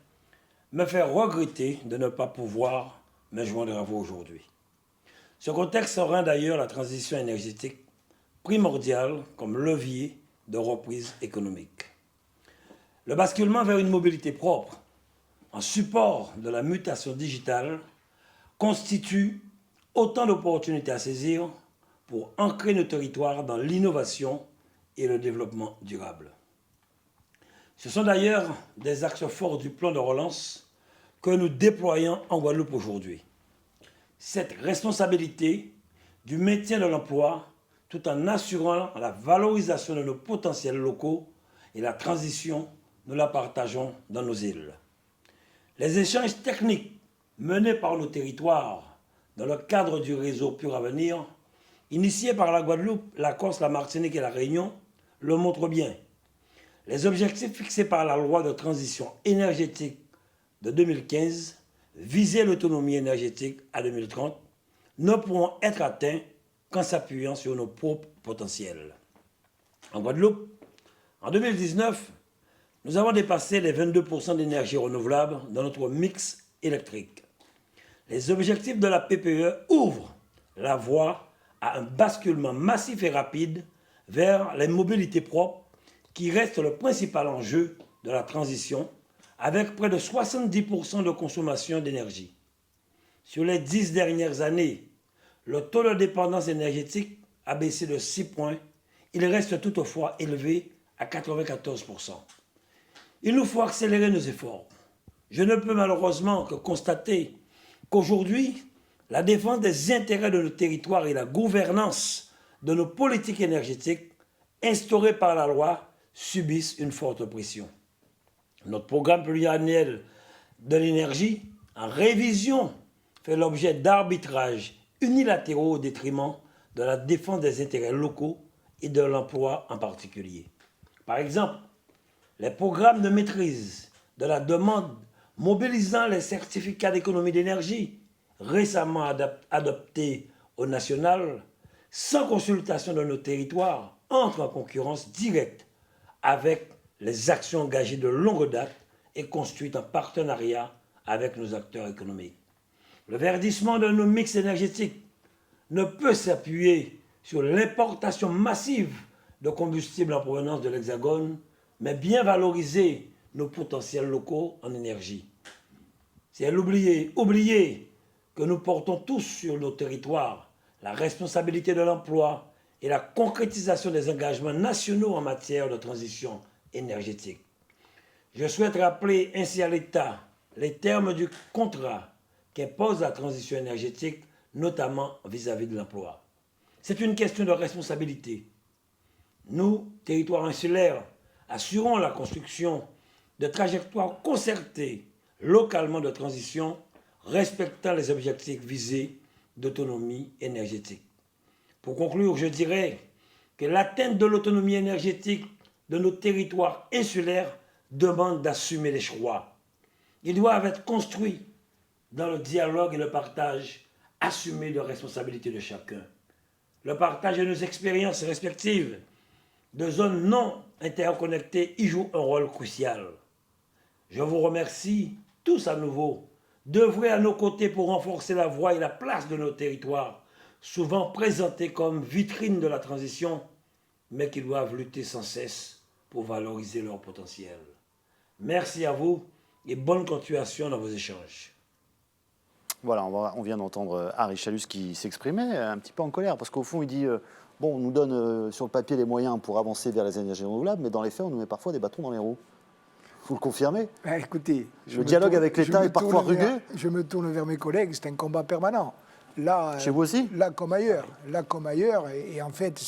me fait regretter de ne pas pouvoir me joindre à vous aujourd'hui. Ce contexte rend d'ailleurs la transition énergétique primordiale comme levier de reprise économique. Le basculement vers une mobilité propre, en support de la mutation digitale, constitue Autant d'opportunités à saisir pour ancrer nos territoires dans l'innovation et le développement durable. Ce sont d'ailleurs des axes forts du plan de relance que nous déployons en Guadeloupe aujourd'hui. Cette responsabilité du maintien de l'emploi tout en assurant la valorisation de nos potentiels locaux et la transition, nous la partageons dans nos îles. Les échanges techniques menés par nos territoires dans le cadre du réseau Pur Avenir, initié par la Guadeloupe, la Corse, la Martinique et la Réunion, le montrent bien. Les objectifs fixés par la loi de transition énergétique de 2015 visaient l'autonomie énergétique à 2030 ne pourront être atteints qu'en s'appuyant sur nos propres potentiels. En Guadeloupe, en 2019, nous avons dépassé les 22% d'énergie renouvelable dans notre mix électrique. Les objectifs de la PPE ouvrent la voie à un basculement massif et rapide vers les mobilités propres qui restent le principal enjeu de la transition avec près de 70% de consommation d'énergie. Sur les 10 dernières années, le taux de dépendance énergétique a baissé de 6 points. Il reste toutefois élevé à 94%. Il nous faut accélérer nos efforts. Je ne peux malheureusement que constater qu'aujourd'hui, la défense des intérêts de nos territoires et la gouvernance de nos politiques énergétiques instaurées par la loi subissent une forte pression. Notre programme pluriannuel de l'énergie, en révision, fait l'objet d'arbitrages unilatéraux au détriment de la défense des intérêts locaux et de l'emploi en particulier. Par exemple, les programmes de maîtrise de la demande mobilisant les certificats d'économie d'énergie récemment adoptés au national, sans consultation de nos territoires, entrent en concurrence directe avec les actions engagées de longue date et construites en partenariat avec nos acteurs économiques. Le verdissement de nos mix énergétiques ne peut s'appuyer sur l'importation massive de combustibles en provenance de l'Hexagone, mais bien valoriser nos potentiels locaux en énergie. C'est oublier que nous portons tous sur nos territoires la responsabilité de l'emploi et la concrétisation des engagements nationaux en matière de transition énergétique. Je souhaite rappeler ainsi à l'État les termes du contrat qu'impose la transition énergétique, notamment vis-à-vis de l'emploi. C'est une question de responsabilité. Nous, territoires insulaires, assurons la construction de trajectoires concertées localement de transition respectant les objectifs visés d'autonomie énergétique. Pour conclure, je dirais que l'atteinte de l'autonomie énergétique de nos territoires insulaires demande d'assumer les choix. Ils doivent être construits dans le dialogue et le partage assumé de responsabilité de chacun. Le partage de nos expériences respectives de zones non interconnectées y joue un rôle crucial. Je vous remercie tous à nouveau d'œuvrer à nos côtés pour renforcer la voix et la place de nos territoires, souvent présentés comme vitrines de la transition, mais qui doivent lutter sans cesse pour valoriser leur potentiel. Merci à vous et bonne continuation dans vos échanges. Voilà, on vient d'entendre Harry Chalus qui s'exprimait un petit peu en colère, parce qu'au fond, il dit bon, on nous donne sur le papier les moyens pour avancer vers les énergies renouvelables, mais dans les faits, on nous met parfois des bâtons dans les roues. Vous le confirmez? Écoutez, le dialogue avec l'État est parfois rugueux. Je me tourne vers mes collègues, c'est un combat permanent. Là, chez vous aussi? Là comme ailleurs. Et en fait,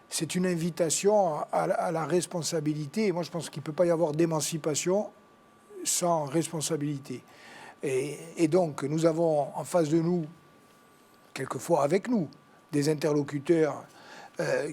c'est une invitation à la responsabilité. Et moi, je pense qu'il ne peut pas y avoir d'émancipation sans responsabilité. Et donc, nous avons en face de nous, quelquefois avec nous, des interlocuteurs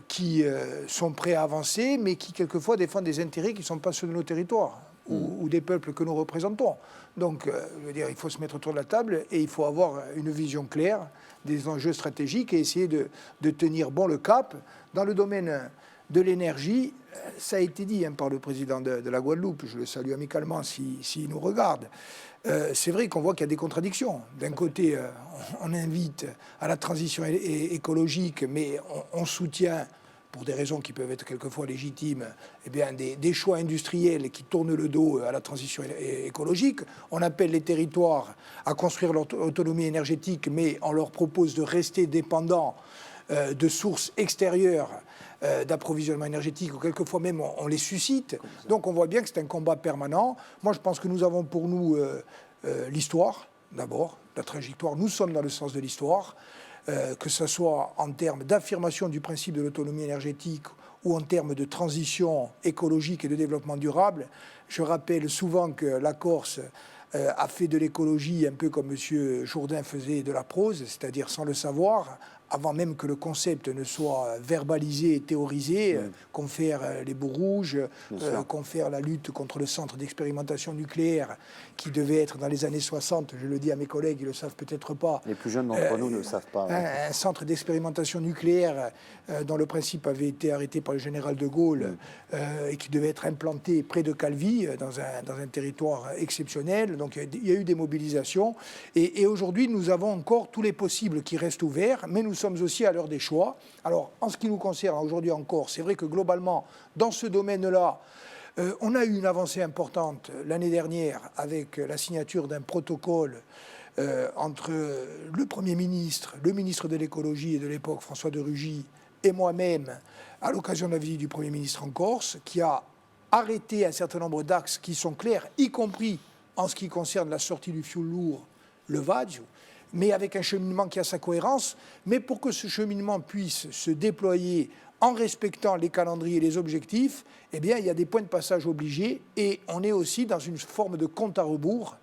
qui sont prêts à avancer, mais qui quelquefois défendent des intérêts qui ne sont pas ceux de nos territoires ou des peuples que nous représentons. Donc, je veux dire, il faut se mettre autour de la table et il faut avoir une vision claire des enjeux stratégiques et essayer de tenir bon le cap. Dans le domaine de l'énergie, ça a été dit par le président de la Guadeloupe, je le salue amicalement s'il nous regarde. C'est vrai qu'on voit qu'il y a des contradictions. D'un côté, on invite à la transition écologique, mais on soutient pour des raisons qui peuvent être quelquefois légitimes, eh bien, des choix industriels qui tournent le dos à la transition écologique. On appelle les territoires à construire leur autonomie énergétique, mais on leur propose de rester dépendants de sources extérieures d'approvisionnement énergétique, ou quelquefois même on les suscite. Donc on voit bien que c'est un combat permanent. Moi, je pense que nous avons pour nous l'histoire, d'abord, la trajectoire. Nous sommes dans le sens de l'histoire, que ce soit en termes d'affirmation du principe de l'autonomie énergétique ou en termes de transition écologique et de développement durable. Je rappelle souvent que la Corse a fait de l'écologie un peu comme M. Jourdain faisait de la prose, c'est-à-dire sans le savoir, avant même que le concept ne soit verbalisé et théorisé, confère les bouts rouges, confère la lutte contre le centre d'expérimentation nucléaire qui devait être dans les années 60, je le dis à mes collègues, ils ne le savent peut-être pas. Les plus jeunes d'entre nous ne le savent pas. Un centre d'expérimentation nucléaire dont le principe avait été arrêté par le général de Gaulle et qui devait être implanté près de Calvi, dans un territoire exceptionnel. Donc il y a eu des mobilisations. Et aujourd'hui, nous avons encore tous les possibles qui restent ouverts, mais nous sommes aussi à l'heure des choix. Alors, en ce qui nous concerne aujourd'hui encore, c'est vrai que globalement, dans ce domaine-là, on a eu une avancée importante l'année dernière avec la signature d'un protocole entre le Premier ministre, le ministre de l'écologie de l'époque, François de Rugy, et moi-même, à l'occasion de la visite du Premier ministre en Corse, qui a arrêté un certain nombre d'axes qui sont clairs, y compris en ce qui concerne la sortie du fioul lourd, le VADIO, mais avec un cheminement qui a sa cohérence. Mais pour que ce cheminement puisse se déployer en respectant les calendriers et les objectifs, eh bien, il y a des points de passage obligés et on est aussi dans une forme de compte à rebours.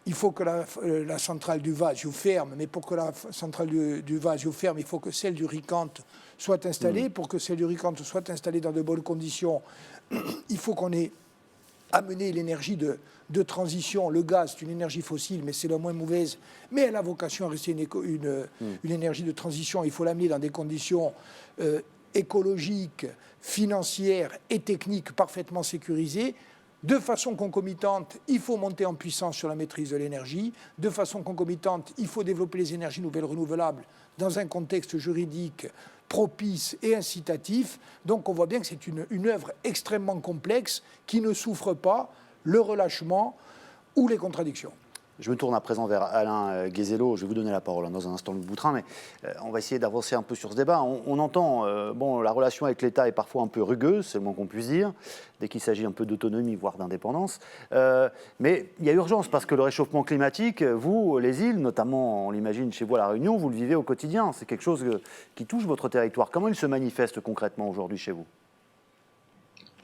Il faut que la centrale du Vasio ferme, mais pour que la centrale du Vasio ferme, il faut que celle du Ricante soit installée. Pour que celle du Ricante soit installée dans de bonnes conditions, il faut qu'on ait amené l'énergie de transition. Le gaz, c'est une énergie fossile, mais c'est la moins mauvaise. Mais elle a vocation à rester une énergie de transition. Il faut l'amener dans des conditions écologiques, financières et techniques parfaitement sécurisées. De façon concomitante, il faut monter en puissance sur la maîtrise de l'énergie. De façon concomitante, il faut développer les énergies nouvelles renouvelables dans un contexte juridique propice et incitatif. Donc on voit bien que c'est une œuvre extrêmement complexe qui ne souffre pas le relâchement ou les contradictions. Je me tourne à présent vers Alain Guézelot. Je vais vous donner la parole dans un instant, Luc Boutrin, mais on va essayer d'avancer un peu sur ce débat. On entend, la relation avec l'État est parfois un peu rugueuse, c'est le moins qu'on puisse dire, dès qu'il s'agit un peu d'autonomie, voire d'indépendance. Mais il y a urgence, parce que le réchauffement climatique, vous, les îles, notamment, on l'imagine chez vous à La Réunion, vous le vivez au quotidien. C'est quelque chose qui touche votre territoire. Comment il se manifeste concrètement aujourd'hui chez vous ?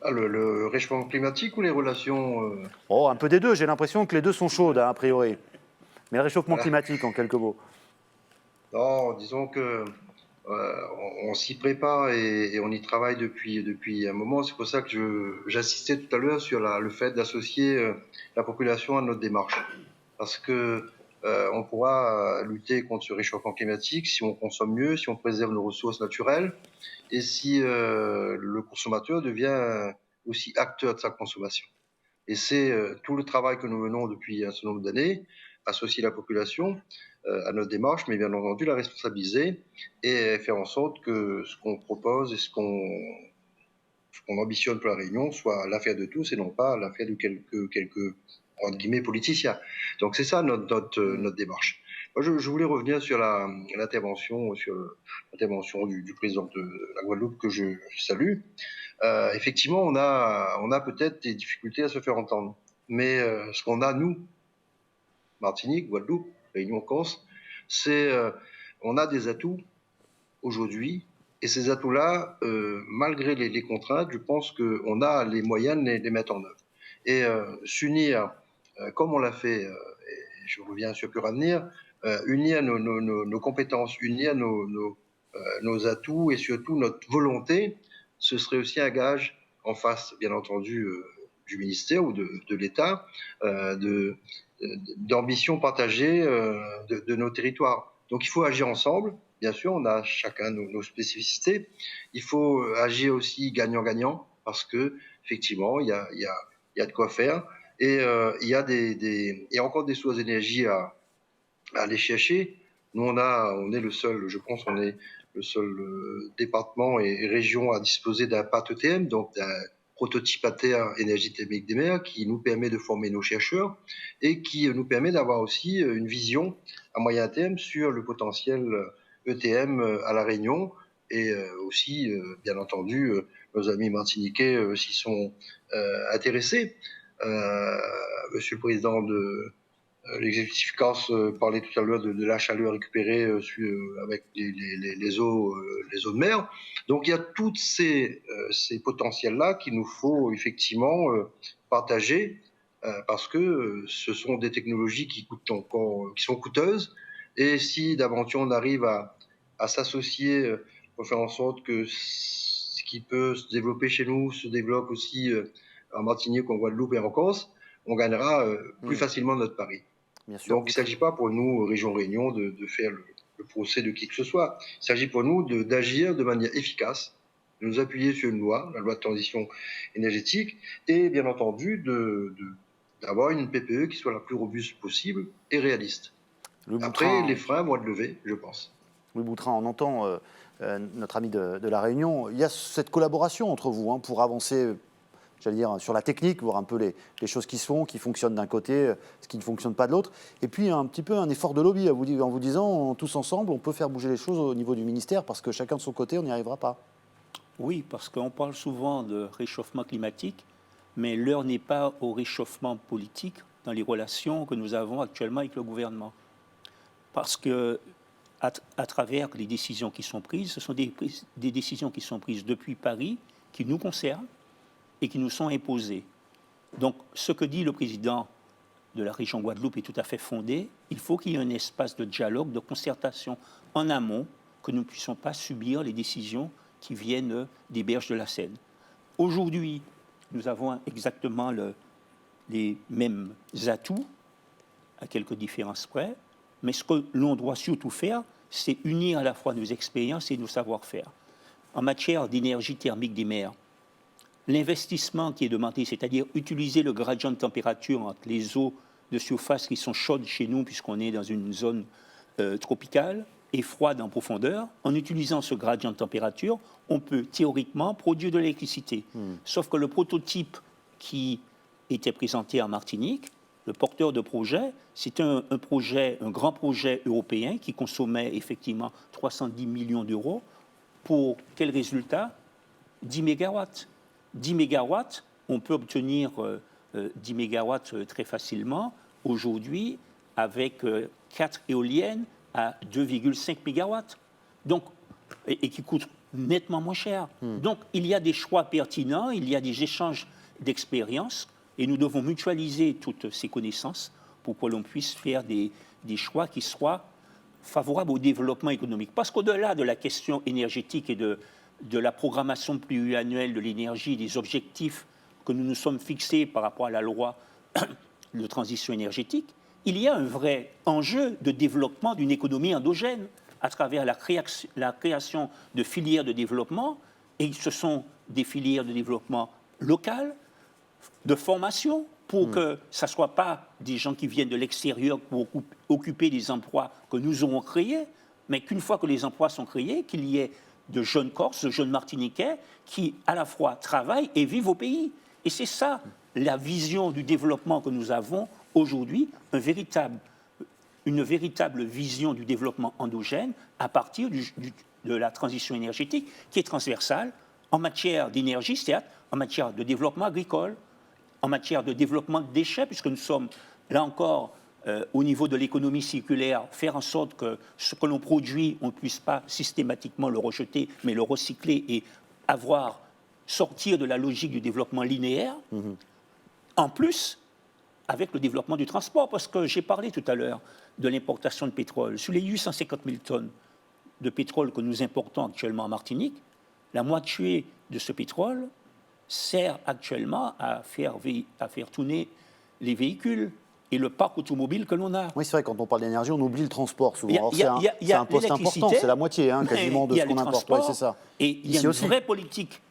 Le réchauffement climatique ou les relations Un peu des deux. J'ai l'impression que les deux sont chaudes, a priori. Mais le réchauffement climatique, en quelques mots. Non, disons que on s'y prépare et on y travaille depuis un moment. C'est pour ça que j'insistais tout à l'heure sur le fait d'associer la population à notre démarche. Parce que on pourra lutter contre ce réchauffement climatique si on consomme mieux, si on préserve nos ressources naturelles et si le consommateur devient aussi acteur de sa consommation. Et c'est tout le travail que nous menons depuis un certain nombre d'années, associer la population à notre démarche, mais bien entendu la responsabiliser et faire en sorte que ce qu'on propose et ce qu'on ambitionne pour la Réunion soit l'affaire de tous et non pas l'affaire de quelques entre guillemets politiciens. Donc c'est ça notre démarche. Moi, je voulais revenir sur l'intervention du président de la Guadeloupe que je salue. Effectivement, on a peut-être des difficultés à se faire entendre, mais ce qu'on a nous, Martinique, Guadeloupe, Réunion, Corse, c'est on a des atouts aujourd'hui, et ces atouts-là, malgré les contraintes, je pense qu'on a les moyens de les mettre en œuvre. Et s'unir, comme on l'a fait, et je reviens sur Puravenir, unir nos compétences, unir nos atouts et surtout notre volonté, ce serait aussi un gage en face, bien entendu, du ministère ou de l'État, d'ambition partagée de nos territoires. Donc il faut agir ensemble. Bien sûr, on a chacun nos spécificités. Il faut agir aussi gagnant-gagnant parce que effectivement, il y a de quoi faire et il y a encore des sources d'énergie à aller chercher. Nous, on est le seul, je pense, on est le seul département et région à disposer d'un PAT ETM, donc d'un prototype à terre énergie thermique des mers, qui nous permet de former nos chercheurs et qui nous permet d'avoir aussi une vision à moyen terme sur le potentiel ETM à La Réunion, et aussi, bien entendu, nos amis martiniquais s'y sont intéressés. Monsieur le Président de l'exécutif corse parlait tout à l'heure de la chaleur récupérée avec les eaux de mer. Donc il y a tous ces potentiels-là qu'il nous faut effectivement partager parce que ce sont des technologies qui sont coûteuses, et si d'aventure on arrive à s'associer pour faire en sorte que ce qui peut se développer chez nous se développe aussi en Martinique, en Guadeloupe et en Corse, on gagnera plus facilement notre pari. Bien sûr. Donc il ne s'agit pas pour nous, Région Réunion, de faire le procès de qui que ce soit. Il s'agit pour nous d'agir de manière efficace, de nous appuyer sur une loi, la loi de transition énergétique, et bien entendu d'avoir une PPE qui soit la plus robuste possible et réaliste. Après, les freins vont être levés, je pense. Louis Boutrin, on entend notre ami de La Réunion. Il y a cette collaboration entre vous pour avancer, j'allais dire, sur la technique, voir un peu les choses qui fonctionnent d'un côté, ce qui ne fonctionne pas de l'autre. Et puis un petit peu un effort de lobby en vous disant, tous ensemble, on peut faire bouger les choses au niveau du ministère, parce que chacun de son côté, on n'y arrivera pas. Oui, parce qu'on parle souvent de réchauffement climatique, mais l'heure n'est pas au réchauffement politique dans les relations que nous avons actuellement avec le gouvernement. Parce que à travers les décisions qui sont prises, ce sont des décisions qui sont prises depuis Paris, qui nous concernent et qui nous sont imposées. Donc, ce que dit le président de la région Guadeloupe est tout à fait fondé. Il faut qu'il y ait un espace de dialogue, de concertation en amont, que nous ne puissions pas subir les décisions qui viennent des berges de la Seine. Aujourd'hui, nous avons exactement les mêmes atouts, à quelques différences près, mais ce que l'on doit surtout faire, c'est unir à la fois nos expériences et nos savoir-faire. En matière d'énergie thermique des mers, l'investissement qui est demandé, c'est-à-dire utiliser le gradient de température entre les eaux de surface qui sont chaudes chez nous, puisqu'on est dans une zone tropicale, et froide en profondeur, en utilisant ce gradient de température, on peut théoriquement produire de l'électricité. Sauf que le prototype qui était présenté en Martinique, le porteur de projet, c'est un grand projet européen qui consommait effectivement 310 millions d'euros. Pour quel résultat? 10 mégawatts. 10 mégawatts, on peut obtenir 10 mégawatts très facilement aujourd'hui avec 4 éoliennes à 2,5 mégawatts, donc, et qui coûtent nettement moins cher. Donc il y a des choix pertinents, il y a des échanges d'expériences, et nous devons mutualiser toutes ces connaissances pour que l'on puisse faire des choix qui soient favorables au développement économique. Parce qu'au-delà de la question énergétique et de la programmation pluriannuelle de l'énergie, des objectifs que nous nous sommes fixés par rapport à la loi de transition énergétique, il y a un vrai enjeu de développement d'une économie endogène à travers la création de filières de développement, et ce sont des filières de développement locales, de formation, pour que ce ne soit pas des gens qui viennent de l'extérieur pour occuper des emplois que nous aurons créés, mais qu'une fois que les emplois sont créés, qu'il y ait de jeunes Corses, de jeunes Martiniquais qui, à la fois, travaillent et vivent au pays. Et c'est ça, la vision du développement que nous avons aujourd'hui, une véritable vision du développement endogène à partir de la transition énergétique qui est transversale en matière d'énergie, c'est-à-dire en matière de développement agricole, en matière de développement de déchets, puisque nous sommes, là encore, au niveau de l'économie circulaire, faire en sorte que ce que l'on produit, on ne puisse pas systématiquement le rejeter, mais le recycler et sortir de la logique du développement linéaire. En plus, avec le développement du transport, parce que j'ai parlé tout à l'heure de l'importation de pétrole. Sur les 850 000 tonnes de pétrole que nous importons actuellement en Martinique, la moitié de ce pétrole sert actuellement à faire tourner les véhicules et le parc automobile que l'on a. Oui, c'est vrai, quand on parle d'énergie, on oublie le transport souvent. C'est un poste important, c'est la moitié quasiment de ce qu'on importe. Oui, c'est ça. Et il y a une vraie politique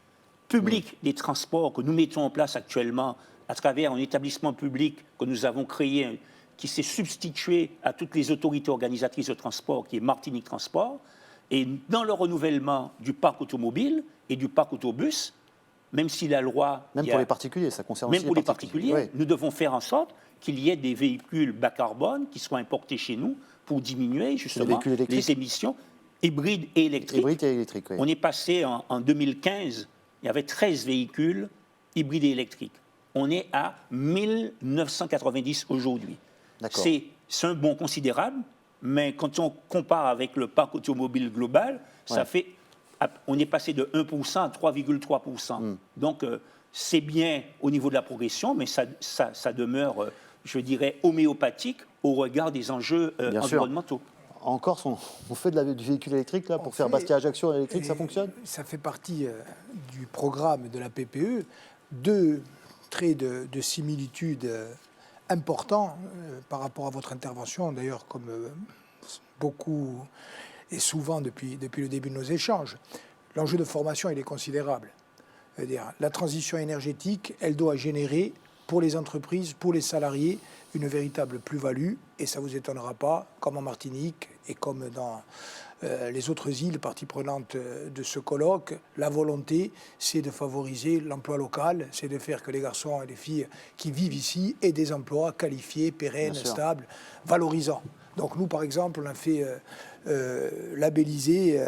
publique des transports que nous mettons en place actuellement à travers un établissement public que nous avons créé, qui s'est substitué à toutes les autorités organisatrices de transport, qui est Martinique Transport. Et dans le renouvellement du parc automobile et du parc autobus, même si la loi... Même pour les particuliers, ça concerne aussi même pour les particuliers, oui. nous devons faire en sorte qu'il y ait des véhicules bas carbone qui soient importés chez nous pour diminuer justement les émissions hybrides et électriques. Hybrides et électriques, oui. On est passé en 2015, il y avait 13 véhicules hybrides et électriques. On est à 1990 aujourd'hui. C'est un bond considérable, mais quand on compare avec le parc automobile global, ça fait... On est passé de 1% à 3,3%. Donc, c'est bien au niveau de la progression, mais ça demeure, je dirais, homéopathique au regard des enjeux environnementaux. En Corse, on fait du véhicule électrique là, pour faire Bastia-Ajaccio électrique, ça fonctionne? Ça fait partie du programme de la PPE. Deux traits de similitude importants par rapport à votre intervention, d'ailleurs, comme beaucoup et souvent depuis le début de nos échanges. L'enjeu de formation, il est considérable. C'est-à-dire, la transition énergétique, elle doit générer pour les entreprises, pour les salariés, une véritable plus-value, et ça ne vous étonnera pas, comme en Martinique et comme dans les autres îles parties prenantes de ce colloque, la volonté, c'est de favoriser l'emploi local, c'est de faire que les garçons et les filles qui vivent ici aient des emplois qualifiés, pérennes, stables, valorisants. Donc nous, par exemple, on a fait labelliser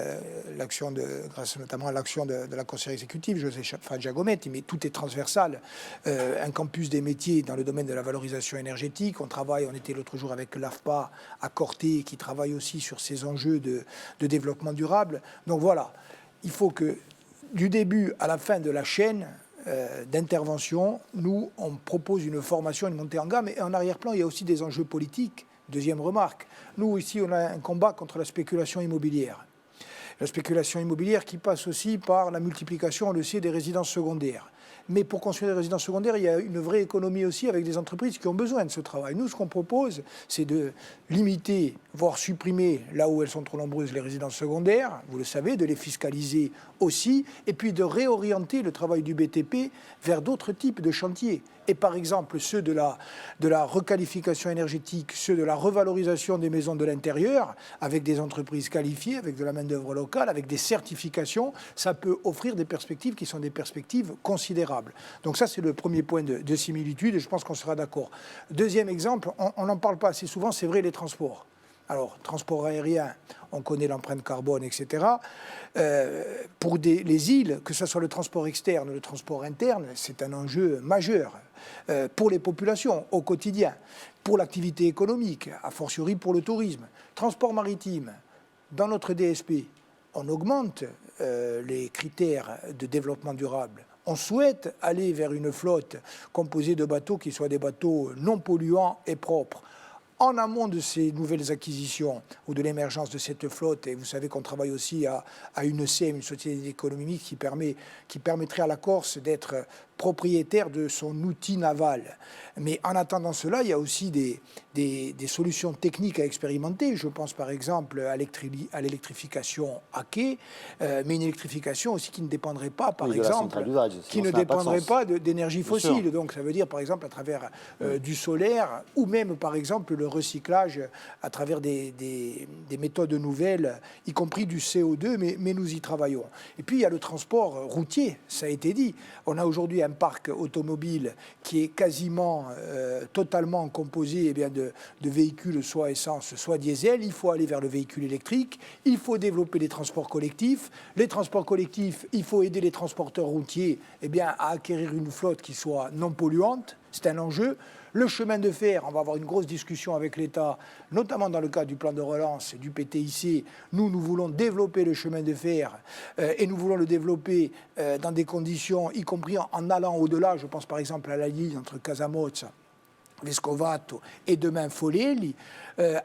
l'action grâce notamment à l'action de la conseillère exécutive, José Giacometti, mais tout est transversal. Un campus des métiers dans le domaine de la valorisation énergétique. On était l'autre jour avec l'AFPA à Corté, qui travaille aussi sur ces enjeux de développement durable. Donc voilà, il faut que du début à la fin de la chaîne d'intervention, nous, on propose une formation, une montée en gamme, et en arrière-plan, il y a aussi des enjeux politiques. Deuxième remarque, nous ici on a un combat contre la spéculation immobilière. La spéculation immobilière qui passe aussi par la multiplication, on le sait, des résidences secondaires. Mais pour construire des résidences secondaires, il y a une vraie économie aussi avec des entreprises qui ont besoin de ce travail. Nous, ce qu'on propose, c'est de limiter, voire supprimer, là où elles sont trop nombreuses, les résidences secondaires, vous le savez, de les fiscaliser aussi, et puis de réorienter le travail du BTP vers d'autres types de chantiers. Et par exemple, ceux de la requalification énergétique, ceux de la revalorisation des maisons de l'intérieur, avec des entreprises qualifiées, avec de la main-d'œuvre locale, avec des certifications, ça peut offrir des perspectives qui sont des perspectives considérables. Donc ça, c'est le premier point de similitude, et je pense qu'on sera d'accord. Deuxième exemple, on n'en parle pas assez souvent, c'est vrai, les transports. Alors, transport aérien, on connaît l'empreinte carbone, etc. Pour les îles, que ce soit le transport externe ou le transport interne, c'est un enjeu majeur pour les populations au quotidien, pour l'activité économique, a fortiori pour le tourisme. Transport maritime, dans notre DSP, on augmente les critères de développement durable. On souhaite aller vers une flotte composée de bateaux qui soient des bateaux non polluants et propres. En amont de ces nouvelles acquisitions ou de l'émergence de cette flotte, et vous savez qu'on travaille aussi à une SEM, une société d'économie qui permettrait à la Corse d'être propriétaire de son outil naval. Mais en attendant cela, il y a aussi des solutions techniques à expérimenter. Je pense par exemple à l'électrification à quai, mais une électrification aussi qui ne dépendrait pas, par exemple, qui ne dépendrait pas d'énergie fossile. Donc ça veut dire par exemple à travers du solaire ou même par exemple le recyclage à travers des méthodes nouvelles, y compris du CO2, mais nous y travaillons. Et puis il y a le transport routier, ça a été dit. On a aujourd'hui un parc automobile qui est quasiment totalement composé de véhicules soit essence, soit diesel. Il faut aller vers le véhicule électrique. Il faut développer les transports collectifs. Les transports collectifs, il faut aider les transporteurs routiers à acquérir une flotte qui soit non polluante. C'est un enjeu. Le chemin de fer, on va avoir une grosse discussion avec l'État, notamment dans le cadre du plan de relance et du PTIC. Nous voulons développer le chemin de fer et nous voulons le développer dans des conditions, y compris en allant au-delà. Je pense par exemple à la ligne entre Casamozza, Vescovato et demain Foleli,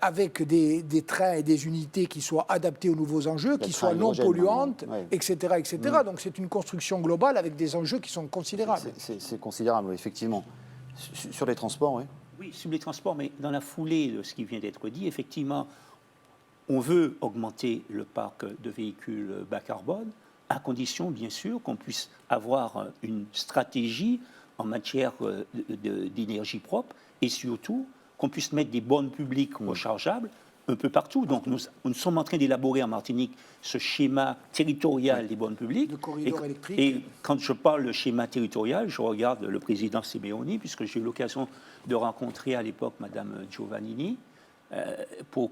avec des trains et des unités qui soient adaptés aux nouveaux enjeux, qui soient non polluantes, etc. etc. Donc c'est une construction globale avec des enjeux qui sont considérables. C'est considérable, oui, effectivement. Sur les transports, oui. Oui, sur les transports, mais dans la foulée de ce qui vient d'être dit, effectivement, on veut augmenter le parc de véhicules bas carbone, à condition, bien sûr, qu'on puisse avoir une stratégie en matière d'énergie propre et surtout qu'on puisse mettre des bornes publiques rechargeables un peu partout. Donc nous sommes en train d'élaborer en Martinique ce schéma territorial des bornes publiques. Le corridor électrique. Et quand je parle de schéma territorial, je regarde le président Simeoni, puisque j'ai eu l'occasion de rencontrer à l'époque Mme Giovannini,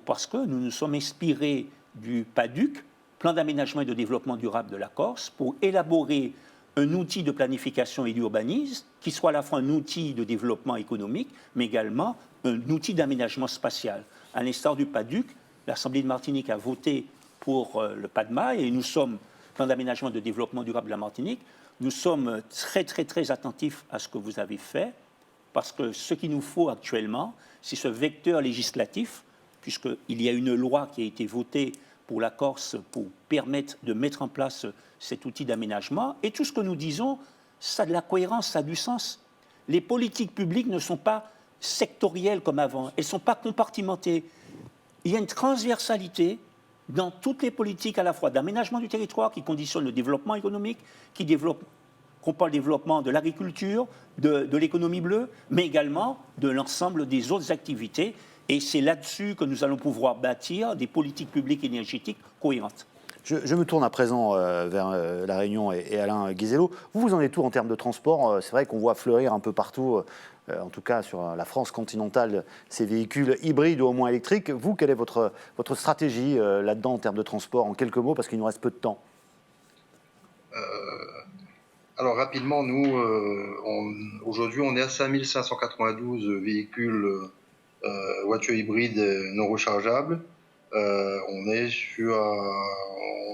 parce que nous nous sommes inspirés du PADUC, Plan d'aménagement et de développement durable de la Corse, pour élaborer un outil de planification et d'urbanisme qui soit à la fois un outil de développement économique, mais également un outil d'aménagement spatial. À l'instar du PADUC, l'Assemblée de Martinique a voté pour le PADMA et nous sommes, Plan d'aménagement et de développement durable de la Martinique, nous sommes très, très, très attentifs à ce que vous avez fait, parce que ce qu'il nous faut actuellement, c'est ce vecteur législatif, puisqu'il y a une loi qui a été votée pour la Corse pour permettre de mettre en place cet outil d'aménagement. Et tout ce que nous disons, ça a de la cohérence, ça a du sens. Les politiques publiques ne sont pas sectorielles comme avant, elles ne sont pas compartimentées. Il y a une transversalité dans toutes les politiques à la fois d'aménagement du territoire qui conditionne le développement économique, qu'on parle développement de l'agriculture, de l'économie bleue, mais également de l'ensemble des autres activités. Et c'est là-dessus que nous allons pouvoir bâtir des politiques publiques énergétiques cohérentes. Je me tourne à présent vers La Réunion et Alain Guizello. Vous en êtes où en termes de transport? C'est vrai qu'on voit fleurir un peu partout, en tout cas sur la France continentale, ces véhicules hybrides ou au moins électriques. Vous, quelle est votre stratégie là-dedans en termes de transport? En quelques mots, parce qu'il nous reste peu de temps. Alors rapidement, nous, aujourd'hui, on est à 5592 véhicules voitures hybrides non rechargeables. On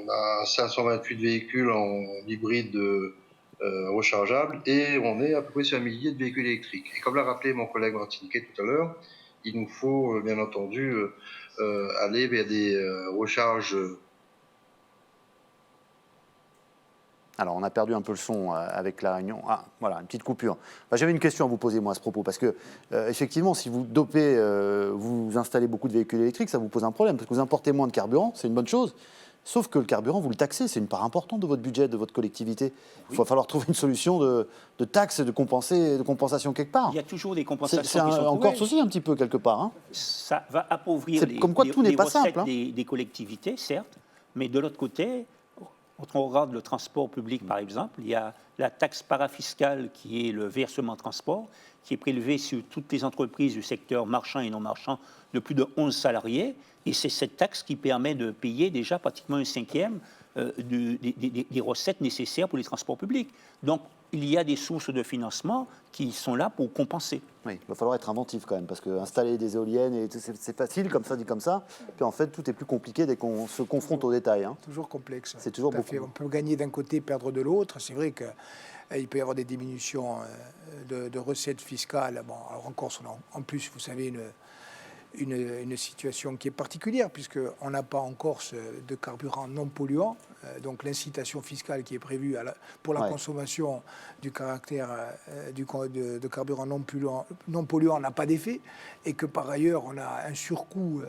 a 528 véhicules en hybride rechargeables et on est à peu près sur 1 millier de véhicules électriques. Et comme l'a rappelé mon collègue martiniquais tout à l'heure, il nous faut bien entendu aller vers des recharges. Alors, on a perdu un peu le son avec La Réunion. Ah, voilà, une petite coupure. J'avais une question à vous poser, moi, à ce propos, parce que, effectivement, si vous dopez, vous installez beaucoup de véhicules électriques, ça vous pose un problème, parce que vous importez moins de carburant, c'est une bonne chose, sauf que le carburant, vous le taxez, c'est une part importante de votre budget, de votre collectivité. Il va falloir trouver une solution de taxe, de compensation quelque part. Il y a toujours des compensations qui sont en Corse aussi, un petit peu, quelque part. Hein. Ça va appauvrir les recettes des collectivités, certes, mais de l'autre côté, quand on regarde le transport public, par exemple, il y a la taxe parafiscale qui est le versement transport, qui est prélevé sur toutes les entreprises du secteur marchand et non marchand de plus de 11 salariés. Et c'est cette taxe qui permet de payer déjà pratiquement un cinquième des recettes nécessaires pour les transports publics. Donc, il y a des sources de financement qui sont là pour compenser. Oui, il va falloir être inventif quand même, parce qu'installer des éoliennes, c'est facile, comme ça, dit comme ça. Puis en fait, tout est plus compliqué dès qu'on se confronte aux détails. Hein. Toujours complexe. C'est toujours beaucoup. On peut gagner d'un côté, perdre de l'autre. C'est vrai qu'il peut y avoir des diminutions de recettes fiscales. Bon, alors en Corse, en plus, vous savez, une situation qui est particulière, puisqu'on n'a pas en Corse de carburant non polluant. Donc l'incitation fiscale qui est prévue pour la consommation du caractère de carburant non polluant n'a pas d'effet, et que par ailleurs on a un surcoût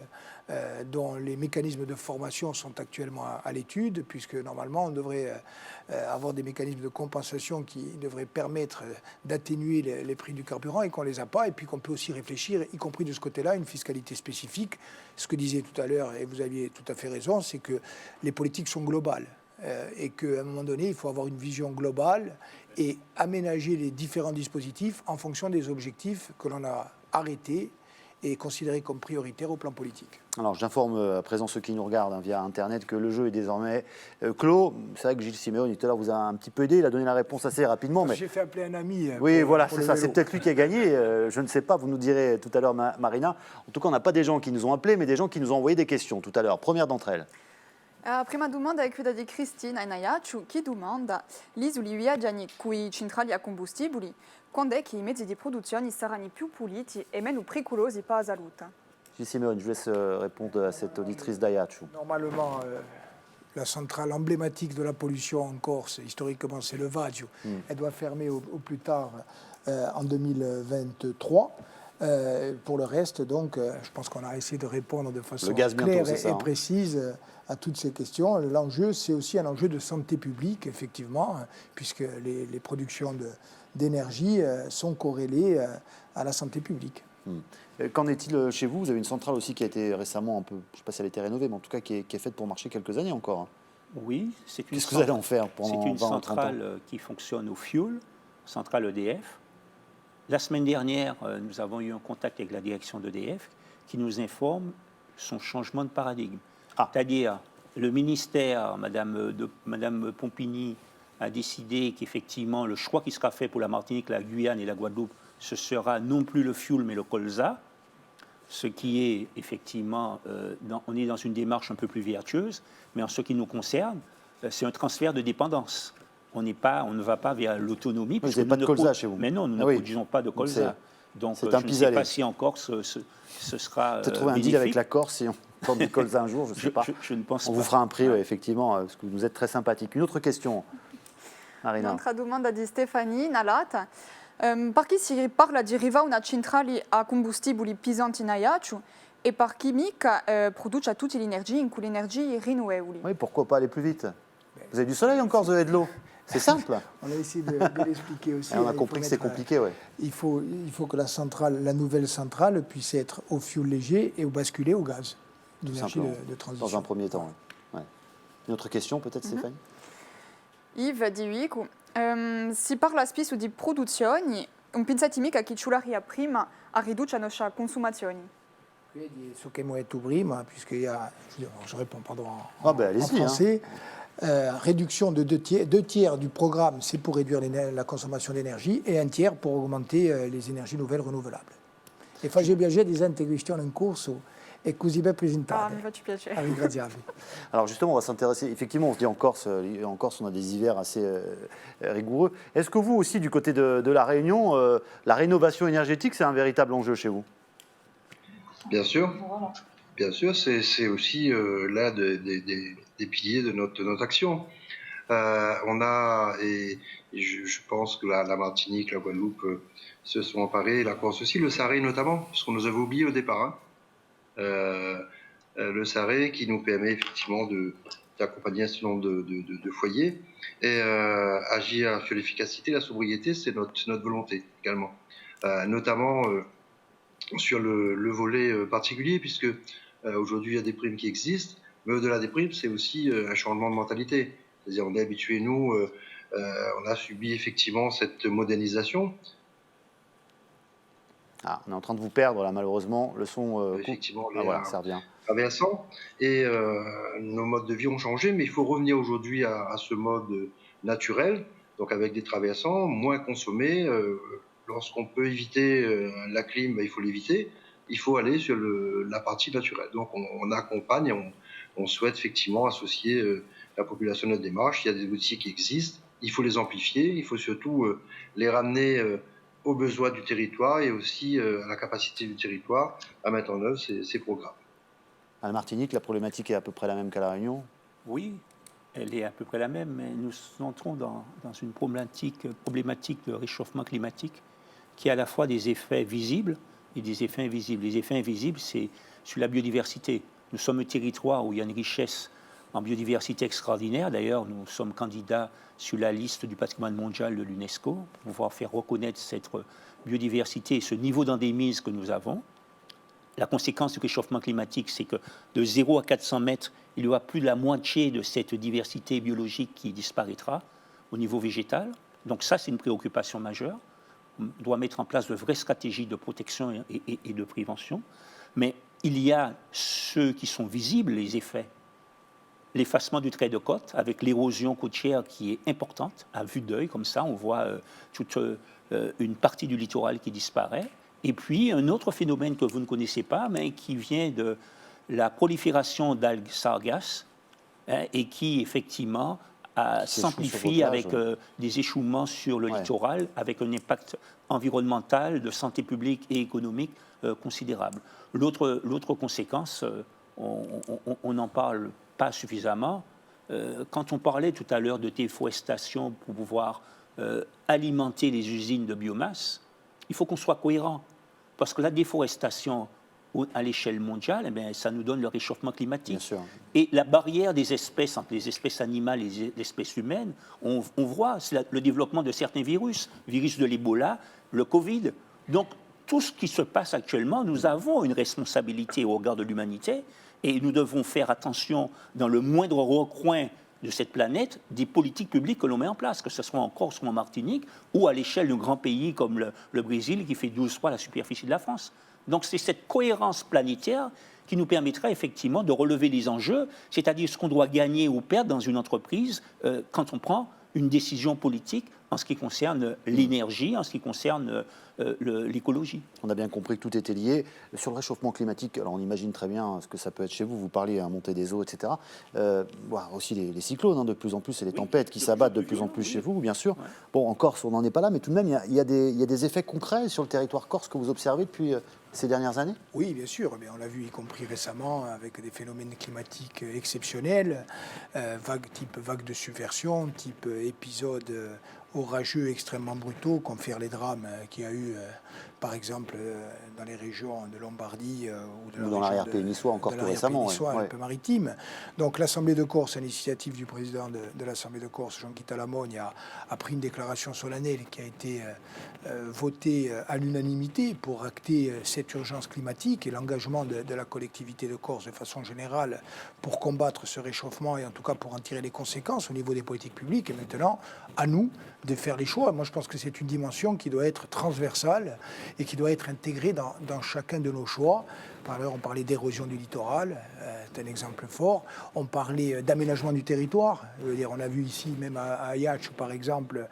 dont les mécanismes de formation sont actuellement à l'étude, puisque normalement on devrait avoir des mécanismes de compensation qui devraient permettre d'atténuer les prix du carburant, et qu'on ne les a pas, et puis qu'on peut aussi réfléchir, y compris de ce côté-là, une fiscalité spécifique. Ce que disait tout à l'heure, et vous aviez tout à fait raison, c'est que les politiques sont globales, et qu'à un moment donné, il faut avoir une vision globale et aménager les différents dispositifs en fonction des objectifs que l'on a arrêtés et considérés comme prioritaires au plan politique. Alors, j'informe à présent ceux qui nous regardent via Internet que le jeu est désormais clos. C'est vrai que Gilles Simeoni, tout à l'heure, vous a un petit peu aidé. Il a donné la réponse assez rapidement. Mais j'ai fait appeler un ami. Oui, voilà, c'est ça. C'est peut-être lui qui a gagné. Je ne sais pas. Vous nous direz tout à l'heure, Marina. En tout cas, on n'a pas des gens qui nous ont appelés, mais des gens qui nous ont envoyé des questions tout à l'heure. Première d'entre elles. Prima domanda è quella di Cristina Inaiacciu, che domanda gli sugli viaggi coi centrali a combustibili, quando è che i mezzi di produzione saranno più puliti e meno pericolosi per la salute? Gilles Simeoni, je vous laisse répondre à cette auditrice d'Aiacciu. Normalement, la centrale emblématique de la pollution en Corse, historiquement, c'est le Vaggio. Elle doit fermer au plus tard en 2023. Pour le reste, donc, je pense qu'on a essayé de répondre de façon claire et précise à toutes ces questions. L'enjeu, c'est aussi un enjeu de santé publique, effectivement, puisque les productions d'énergie sont corrélées à la santé publique. Qu'en est-il chez vous? Vous avez une centrale aussi qui a été récemment un peu, je ne sais pas si elle a été rénovée, mais en tout cas qui est faite pour marcher quelques années encore. Hein. Oui, c'est une Qu'est-ce que vous allez en faire pendant C'est une 20 ou 30 ans? centrale qui fonctionne au fioul, centrale EDF. La semaine dernière, nous avons eu un contact avec la direction d'EDF qui nous informe son changement de paradigme. C'est-à-dire, le ministère, Madame Pompini, a décidé qu'effectivement, le choix qui sera fait pour la Martinique, la Guyane et la Guadeloupe, ce sera non plus le fioul, mais le colza, ce qui est effectivement, on est dans une démarche un peu plus vertueuse, mais en ce qui nous concerne, c'est un transfert de dépendance. On ne va pas vers l'autonomie. Vous n'avez pas de colza chez vous? Mais non, nous ne produisons pas de colza. Donc, c'est un je ne sais pis-aller. pas si en Corse, ce sera Peut-être trouver un deal avec la Corse si on porte du colza un jour, je ne sais pas. Je ne pense pas. On vous fera un prix, ouais, effectivement, parce que vous êtes très sympathique. Une autre question, Marina. Un'altra domanda di Stefani Nalata. Per chi si parla di arrivare una centrale a combustibili pesanti in Aiaccio e per chi mica produce tutta l'energia in cui l'energia rinnovabile? Oui, pourquoi pas aller plus vite? Vous avez du soleil en Corse, vous avez de l'eau. C'est simple. On a essayé de l'expliquer aussi. Et on a compris que c'est compliqué, oui. Il faut que la nouvelle centrale puisse être au fioul léger et basculer au gaz. L'énergie de transition. Dans un premier temps. Ouais. Une autre question, peut-être, Stéphane? Yves dico, si parla spesso di produzioni, un pensate mica che ci arriva prima a ridurre la nostra consumazione? Ce che moi tout prima, puisqu'il y a, je réponds pardon en français, réduction de deux tiers du programme, c'est pour réduire la consommation d'énergie, et un tiers pour augmenter les énergies nouvelles renouvelables. E faccio piacere di sentire questione in corso e così ben presentate. Ah, mi faccio piacere. Ah, grazie. Alors justement, on va s'intéresser, effectivement, on se dit en Corse, on a des hivers assez rigoureux. Est-ce que vous aussi, du côté de La Réunion, la rénovation énergétique, c'est un véritable enjeu chez vous? Bien sûr. Bien sûr, c'est aussi l'un des piliers de notre action. On a, et je pense que la Martinique, la Guadeloupe se sont emparés, la Corse aussi, le Sarré notamment, parce qu'on nous avait oublié au départ. Le Sarré qui nous permet effectivement d'accompagner un certain nombre de foyers et agir sur l'efficacité, la sobriété, c'est notre volonté également. Notamment sur le volet particulier, puisque aujourd'hui il y a des primes qui existent, mais au-delà des primes, c'est aussi un changement de mentalité. C'est-à-dire, on est habitué, nous, on a subi effectivement cette modernisation. Ah, on est en train de vous perdre là, malheureusement. Le son effectivement, voilà, ça revient. Traversant, et nos modes de vie ont changé, mais il faut revenir aujourd'hui à ce mode naturel, donc avec des traversants, moins consommés. Lorsqu'on peut éviter la clim, il faut l'éviter. Il faut aller sur la partie naturelle. Donc on accompagne, on souhaite effectivement associer la population à notre démarche. Il y a des outils qui existent, il faut les amplifier, il faut surtout les ramener aux besoins du territoire et aussi à la capacité du territoire à mettre en œuvre ces programmes. À la Martinique, la problématique est à peu près la même qu'à La Réunion? Oui, elle est à peu près la même, mais nous entrons dans une problématique de réchauffement climatique qui a à la fois des effets visibles et des effets invisibles. Les effets invisibles, c'est sur la biodiversité. Nous sommes un territoire où il y a une richesse en biodiversité extraordinaire. D'ailleurs, nous sommes candidats sur la liste du patrimoine mondial de l'UNESCO pour pouvoir faire reconnaître cette biodiversité et ce niveau d'endémisme que nous avons. La conséquence du réchauffement climatique, c'est que de 0 à 400 mètres, il y aura plus de la moitié de cette diversité biologique qui disparaîtra au niveau végétal. Donc ça, c'est une préoccupation majeure. On doit mettre en place de vraies stratégies de protection et de prévention. Mais il y a ceux qui sont visibles, les effets. L'effacement du trait de côte, avec l'érosion côtière qui est importante, à vue d'œil, comme ça, on voit toute une partie du littoral qui disparaît. Et puis, un autre phénomène que vous ne connaissez pas, mais qui vient de la prolifération d'algues sargasses, et qui, effectivement, s'amplifie avec des échouements sur le littoral, avec un impact environnemental, de santé publique et économique considérable. L'autre conséquence, on n'en parle pas suffisamment. Quand on parlait tout à l'heure de déforestation pour pouvoir alimenter les usines de biomasse, il faut qu'on soit cohérent. Parce que la déforestation à l'échelle mondiale, eh bien, ça nous donne le réchauffement climatique. Bien sûr. Et la barrière des espèces entre les espèces animales et les espèces humaines, on voit le développement de certains virus de l'Ebola, le Covid. Donc, tout ce qui se passe actuellement, nous avons une responsabilité au regard de l'humanité et nous devons faire attention dans le moindre recoin de cette planète des politiques publiques que l'on met en place, que ce soit en Corse ou en Martinique ou à l'échelle d'un grand pays comme le Brésil qui fait 12 fois la superficie de la France. Donc c'est cette cohérence planétaire qui nous permettra effectivement de relever les enjeux, c'est-à-dire ce qu'on doit gagner ou perdre dans une entreprise quand on prend une décision politique en ce qui concerne l'énergie, en ce qui concerne l'écologie. On a bien compris que tout était lié. Sur le réchauffement climatique, alors on imagine très bien ce que ça peut être chez vous. Vous parlez à montée des eaux, etc. Aussi les cyclones, de plus en plus, et les tempêtes qui s'abattent de plus en plus chez vous, bien sûr. Bon, en Corse, on n'en est pas là, mais tout de même, il y a des effets concrets sur le territoire corse que vous observez depuis ces dernières années? Oui, bien sûr. On l'a vu, y compris récemment, avec des phénomènes climatiques exceptionnels, type vague de subversion, type épisode orageux extrêmement brutaux, comme faire les drames qu'il y a eu, par exemple, dans les régions de Lombardie ou dans l'arrière-pays niçois, encore tout récemment. Alpes-Maritimes. Donc l'Assemblée de Corse, à l'initiative du président de l'Assemblée de Corse, Jean-Guy Lamogne, a pris une déclaration solennelle qui a été votée à l'unanimité pour acter cette urgence climatique et l'engagement de la collectivité de Corse de façon générale pour combattre ce réchauffement et en tout cas pour en tirer les conséquences au niveau des politiques publiques. Et maintenant, à nous de faire les choix. Moi, je pense que c'est une dimension qui doit être transversale et qui doit être intégrée dans chacun de nos choix. Par ailleurs, on parlait d'érosion du littoral, c'est un exemple fort. On parlait d'aménagement du territoire. Je veux dire, on a vu ici, même à Ajaccio, par exemple,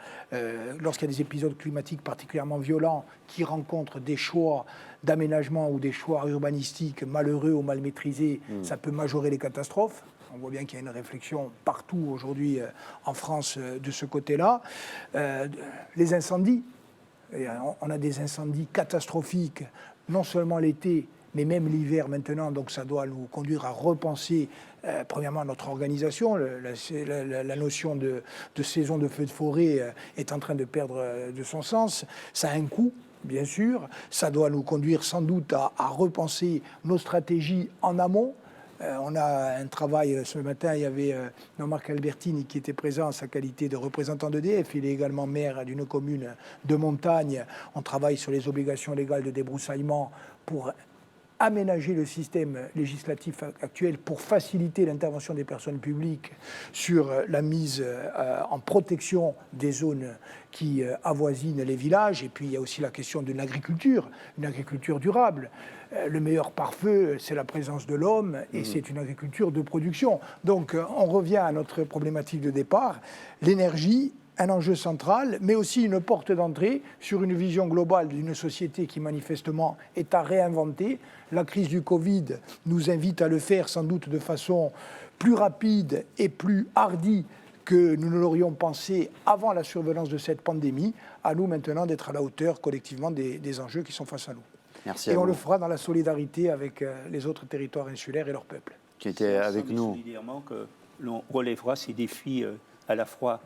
lorsqu'il y a des épisodes climatiques particulièrement violents qui rencontrent des choix d'aménagement ou des choix urbanistiques malheureux ou mal maîtrisés, ça peut majorer les catastrophes. On voit bien qu'il y a une réflexion partout aujourd'hui en France de ce côté-là. Les incendies, on a des incendies catastrophiques, non seulement l'été, mais même l'hiver maintenant. Donc ça doit nous conduire à repenser, premièrement, notre organisation. La notion de saison de feu de forêt est en train de perdre de son sens. Ça a un coût. Bien sûr, ça doit nous conduire sans doute à repenser nos stratégies en amont. On a un travail, ce matin, il y avait Jean-Marc Albertini qui était présent en sa qualité de représentant d'EDF. Il est également maire d'une commune de montagne. On travaille sur les obligations légales de débroussaillement pour aménager le système législatif actuel pour faciliter l'intervention des personnes publiques sur la mise en protection des zones qui avoisinent les villages. Et puis il y a aussi la question d'une agriculture, une agriculture durable. Le meilleur pare-feu, c'est la présence de l'homme et c'est une agriculture de production. Donc on revient à notre problématique de départ, l'énergie, un enjeu central, mais aussi une porte d'entrée sur une vision globale d'une société qui manifestement est à réinventer. La crise du Covid nous invite à le faire sans doute de façon plus rapide et plus hardie que nous ne l'aurions pensé avant la survenance de cette pandémie. À nous maintenant d'être à la hauteur collectivement des enjeux qui sont face à nous. Merci et à on vous. Le fera dans la solidarité avec les autres territoires insulaires et leurs peuples. Qui était avec nous. Solidairement que l'on relèvera ces défis à la fois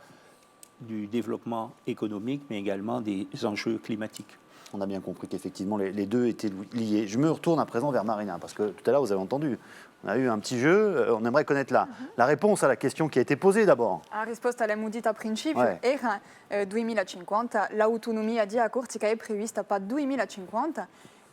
du développement économique, mais également des enjeux climatiques. On a bien compris qu'effectivement, les deux étaient liés. Je me retourne à présent vers Marina, parce que tout à l'heure, vous avez entendu, on a eu un petit jeu, on aimerait connaître la réponse à la question qui a été posée d'abord. La risposta all'abbiamo dita a principio Ouais. era 2050, l'autonomia di Corsica è prevista per 2050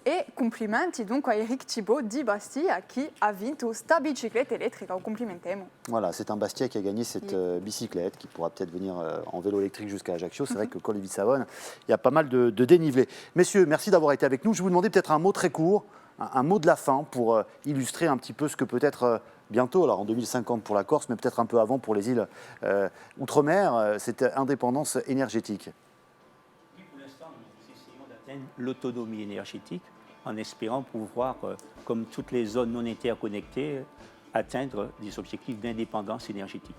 e complimenti dunque a Eric Thibault di Bastia qui ha vinto sta bicicletta elettrica, complimentiamo. Voilà, c'est un Bastia qui a gagné cette bicyclette, qui pourra peut-être venir en vélo électrique jusqu'à Ajaccio. C'est vrai que le col de Savone, il y a pas mal de dénivelé. Messieurs, merci d'avoir été avec nous. Je vais vous demander peut-être un mot très court, un mot de la fin pour illustrer un petit peu ce que peut être bientôt, alors en 2050 pour la Corse, mais peut-être un peu avant pour les îles outre-mer, cette indépendance énergétique. Pour l'instant, nous essayons d'atteindre l'autonomie énergétique en espérant pouvoir, comme toutes les zones non interconnectées, atteindre des objectifs d'indépendance énergétique.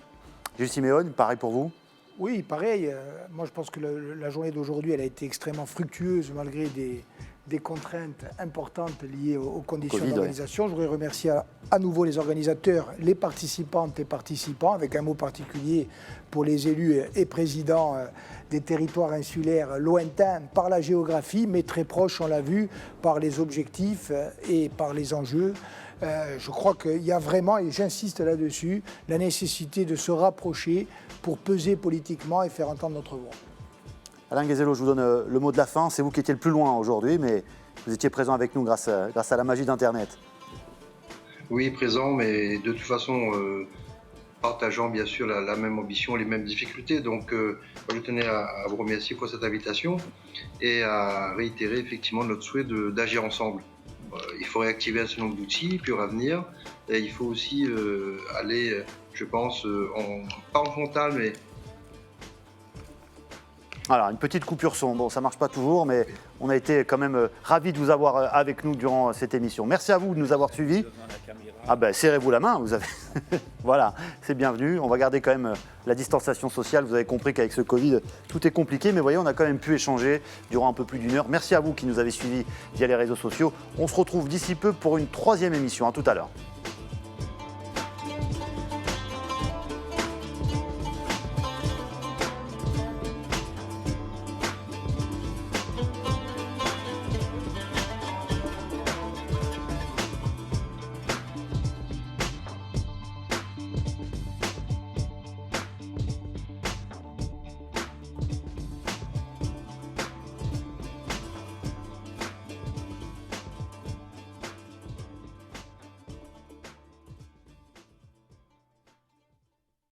Jules Siméone, pareil pour vous? Oui, pareil. Moi, je pense que la journée d'aujourd'hui, elle a été extrêmement fructueuse malgré des contraintes importantes liées aux conditions Covid, d'organisation. Ouais. Je voudrais remercier à nouveau les organisateurs, les participantes et participants, avec un mot particulier pour les élus et présidents des territoires insulaires lointains par la géographie, mais très proches, on l'a vu, par les objectifs et par les enjeux. Je crois qu'il y a vraiment, et j'insiste là-dessus, la nécessité de se rapprocher pour peser politiquement et faire entendre notre voix. Alain Guézelot, je vous donne le mot de la fin. C'est vous qui étiez le plus loin aujourd'hui, mais Vous étiez présent avec nous grâce à la magie d'Internet. Oui, présent, mais de toute façon, partageant bien sûr la même ambition, les mêmes difficultés. Donc, je tenais à vous remercier pour cette invitation et à réitérer effectivement notre souhait d'agir ensemble. Il faut réactiver un certain nombre d'outils, puis à venir. Et il faut aussi aller, je pense, pas en frontal, mais... Alors, une petite coupure son. Bon, ça ne marche pas toujours, mais on a été quand même ravis de vous avoir avec nous durant cette émission. Merci à vous de nous avoir suivis. Ah ben, serrez-vous la main, vous avez... Voilà, c'est bienvenu. On va garder quand même la distanciation sociale. Vous avez compris qu'avec ce Covid, tout est compliqué, mais voyez, on a quand même pu échanger durant un peu plus d'1 heure. Merci à vous qui nous avez suivis via les réseaux sociaux. On se retrouve d'ici peu pour une 3e émission. À tout à l'heure.